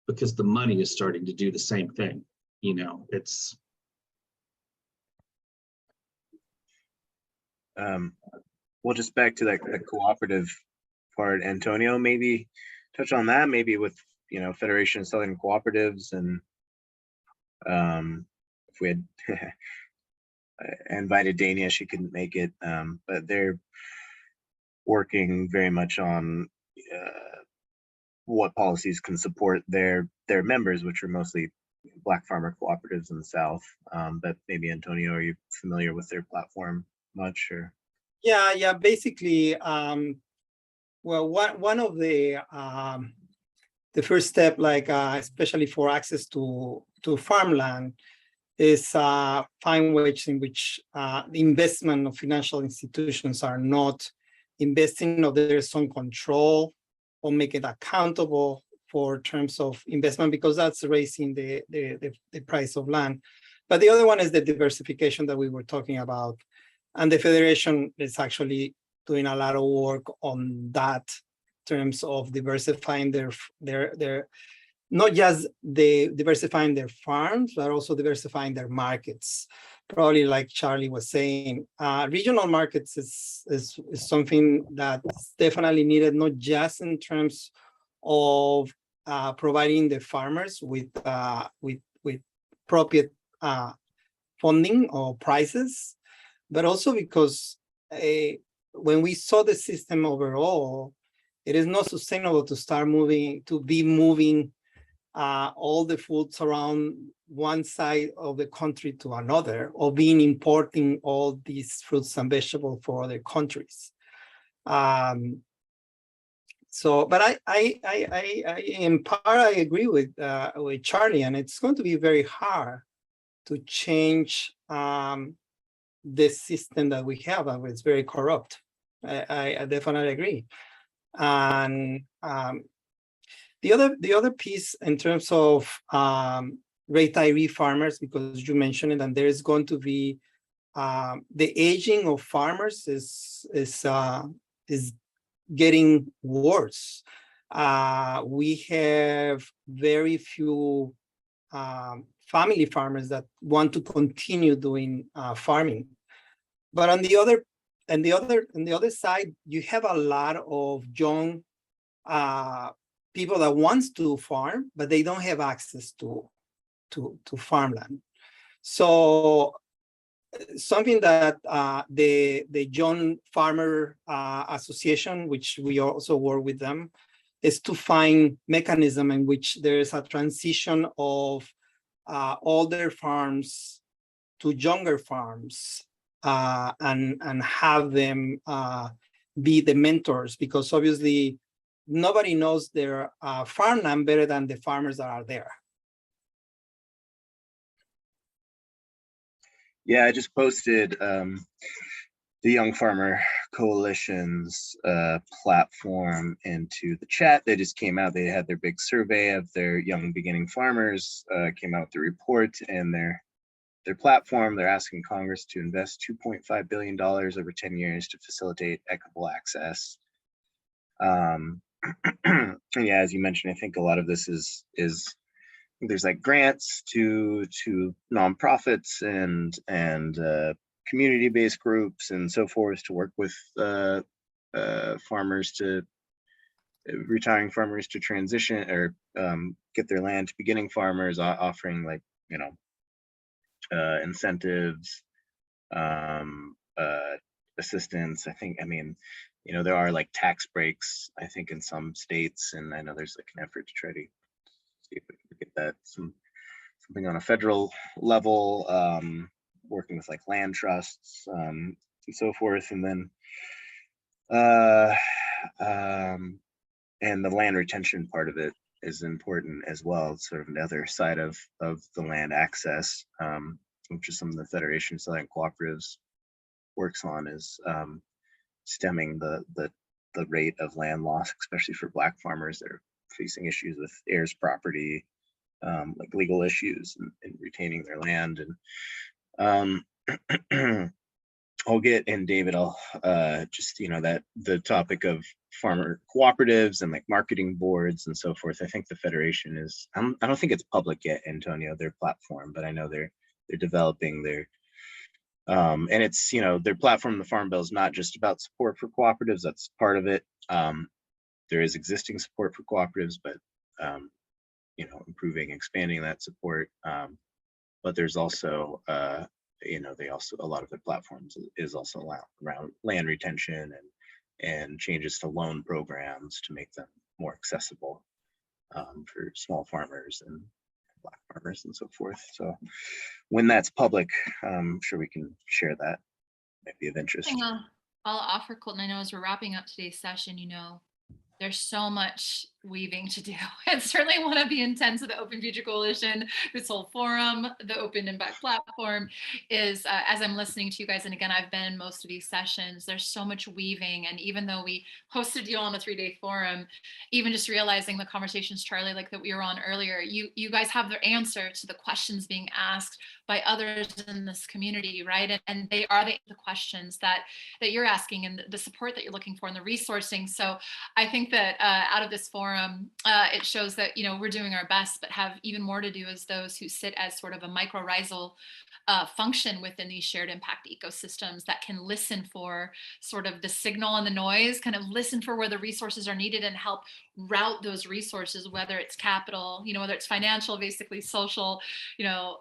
because the money is starting to do the same thing. It's. Well, just back to that cooperative part, Antonio, maybe touch on that, maybe with, Federation of Southern Cooperatives, and if we had invited Dania, she couldn't make it, but they're working very much on what policies can support their members, which are mostly Black farmer cooperatives in the South. But maybe, Antonio, are you familiar with their platform much? Or Yeah. Basically, well, one of the first step, like especially for access to farmland, is find ways in which the investment of financial institutions are not investing of their own control or make it accountable for terms of investment, because that's raising the price of land. But the other one is the diversification that we were talking about. And the Federation is actually doing a lot of work on that terms of diversifying their not just diversifying their farms, but also diversifying their markets. Probably like Charlie was saying, regional markets is something that's definitely needed, not just in terms of providing the farmers with appropriate funding or prices, but also because when we saw the system overall, it is not sustainable to be moving all the foods around one side of the country to another, or being importing all these fruits and vegetables for other countries. So, but I in part I agree with Charlie, and it's going to be very hard to change the system that we have, and it's very corrupt. I definitely agree. And the other piece in terms of retiree farmers, because you mentioned it, and there is going to be the aging of farmers is is getting worse. We have very few family farmers that want to continue doing farming. But on the other side, you have a lot of young people that wants to farm, but they don't have access to farmland. So something that the Young Farmer Association, which we also work with them, is to find mechanism in which there is a transition of older farms to younger farms, and have them be the mentors, because obviously nobody knows their farmland better than the farmers that are there. Yeah, I just posted the Young Farmer Coalition's platform into the chat. They just came out. They had their big survey of their young beginning farmers, came out with the report and their platform. They're asking Congress to invest $2.5 billion over 10 years to facilitate equitable access. And yeah, as you mentioned, I think a lot of this is there's like grants to nonprofits and community-based groups and so forth to work with farmers to retiring farmers to transition or get their land to beginning farmers, offering like, you know, incentives, assistance. I mean, you know, there are like tax breaks, I think, in some states, and I know there's like an effort to try to see if we can get that something on a federal level, working with like land trusts and so forth, and then and the land retention part of it is important as well. It's sort of another side of the land access, which is some of the Federation of Southern Cooperatives works on, is stemming the rate of land loss, especially for Black farmers that are facing issues with heirs property, like legal issues in retaining their land. And I'll get, and David, I'll just, you know, that the topic of farmer cooperatives and like marketing boards and so forth. I think the Federation is, I don't think it's public yet, Antonio, their platform, but I know they're developing their, and it's, you know, their platform, the Farm Bill, is not just about support for cooperatives. That's part of it. There is existing support for cooperatives, but, you know, improving, expanding that support. But there's also, you know, they also, a lot of their platforms is also around land retention and changes to loan programs to make them more accessible for small farmers and Black farmers and so forth. So when that's public, I'm sure we can share that. Might be of interest. I'll offer, Colton, I know as we're wrapping up today's session, you know, there's so much weaving to do. And certainly one of the intents of the Open Future Coalition, this whole forum, the Open Impact platform, is as I'm listening to you guys, and again, I've been in most of these sessions, there's so much weaving. And even though we hosted you on a 3-day forum, even just realizing the conversations, Charlie, like that we were on earlier, you guys have the answer to the questions being asked by others in this community, right? And they are the questions that you're asking, and the support that you're looking for, and the resourcing. So I think that out of this forum, it shows that, you know, we're doing our best, but have even more to do as those who sit as sort of a mycorrhizal function within these shared impact ecosystems that can listen for sort of the signal and the noise, kind of listen for where the resources are needed and help route those resources, whether it's capital, you know, whether it's financial, basically social, you know,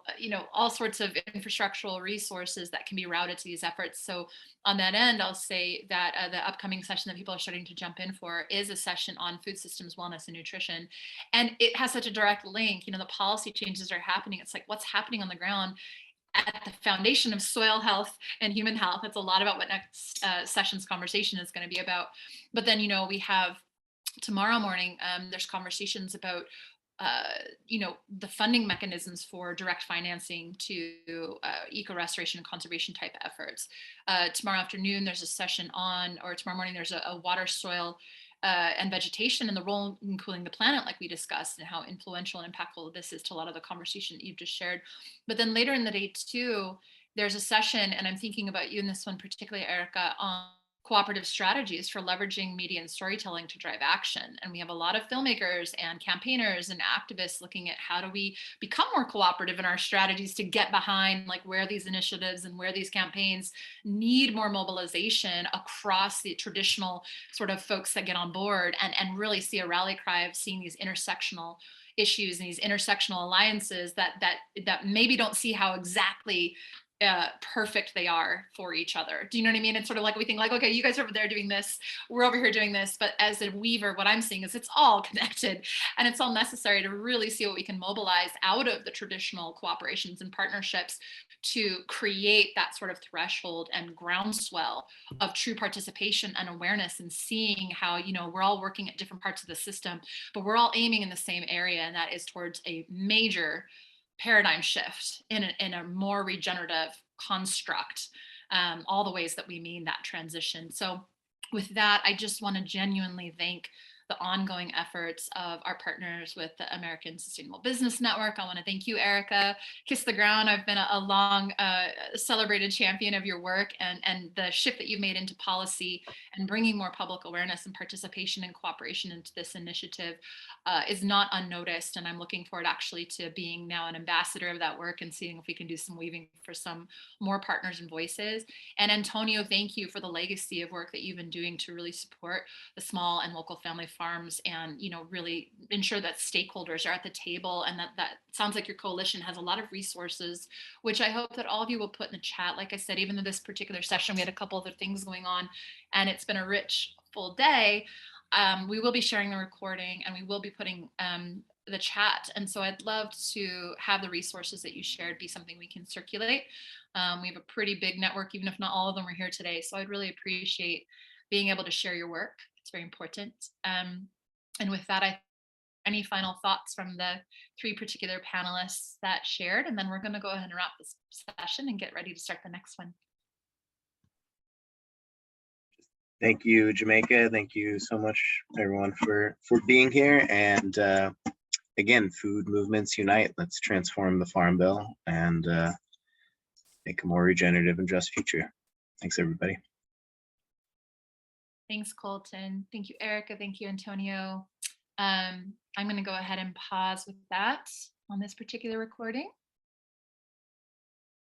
all sorts of infrastructural resources that can be routed to these efforts. So on that end, I'll say that the upcoming session that people are starting to jump in for is a session on food systems, wellness, and nutrition. And it has such a direct link. You know, the policy changes are happening. It's like what's happening on the ground at the foundation of soil health and human health. That's a lot about what next session's conversation is going to be about. But then, you know, we have tomorrow morning, there's conversations about you know, the funding mechanisms for direct financing to eco restoration and conservation type efforts. Tomorrow afternoon, there's a session on, or tomorrow morning, there's a water, soil, and vegetation and the role in cooling the planet, like we discussed, and how influential and impactful this is to a lot of the conversation that you've just shared. But then later in the day too, there's a session, and I'm thinking about you in this one particularly, Erica, on cooperative strategies for leveraging media and storytelling to drive action. And we have a lot of filmmakers and campaigners and activists looking at how do we become more cooperative in our strategies to get behind like where these initiatives and where these campaigns need more mobilization across the traditional sort of folks that get on board, and really see a rally cry of seeing these intersectional issues and these intersectional alliances that maybe don't see how exactly perfect they are for each other. Do you know what I mean? It's sort of like we think like, okay, you guys are over there doing this, we're over here doing this, but as a weaver, what I'm seeing is it's all connected and it's all necessary to really see what we can mobilize out of the traditional cooperations and partnerships to create that sort of threshold and groundswell of true participation and awareness, and seeing how, you know, we're all working at different parts of the system, but we're all aiming in the same area, and that is towards a major paradigm shift in a more regenerative construct, all the ways that we mean that transition. So with that, I just want to genuinely thank the ongoing efforts of our partners with the American Sustainable Business Network. I want to thank you, Erica. Kiss the ground. I've been a long celebrated champion of your work, and the shift that you've made into policy and bringing more public awareness and participation and cooperation into this initiative is not unnoticed. And I'm looking forward actually to being now an ambassador of that work and seeing if we can do some weaving for some more partners and voices. And Antonio, thank you for the legacy of work that you've been doing to really support the small and local family farms, and, you know, really ensure that stakeholders are at the table, and that sounds like your coalition has a lot of resources, which I hope that all of you will put in the chat. Like I said, even though this particular session, we had a couple other things going on and it's been a rich, full day, we will be sharing the recording and we will be putting the chat. And so I'd love to have the resources that you shared be something we can circulate. We have a pretty big network, even if not all of them are here today. So I'd really appreciate being able to share your work. It's very important. And with that, any final thoughts from the three particular panelists that shared, and then we're going to go ahead and wrap this session and get ready to start the next one. Thank you, Jamaica. Thank you so much, everyone, for being here. And again, food movements unite. Let's transform the Farm Bill and make a more regenerative and just future. Thanks, everybody. Thanks, Colton. Thank you, Erica. Thank you, Antonio. I'm going to go ahead and pause with that on this particular recording.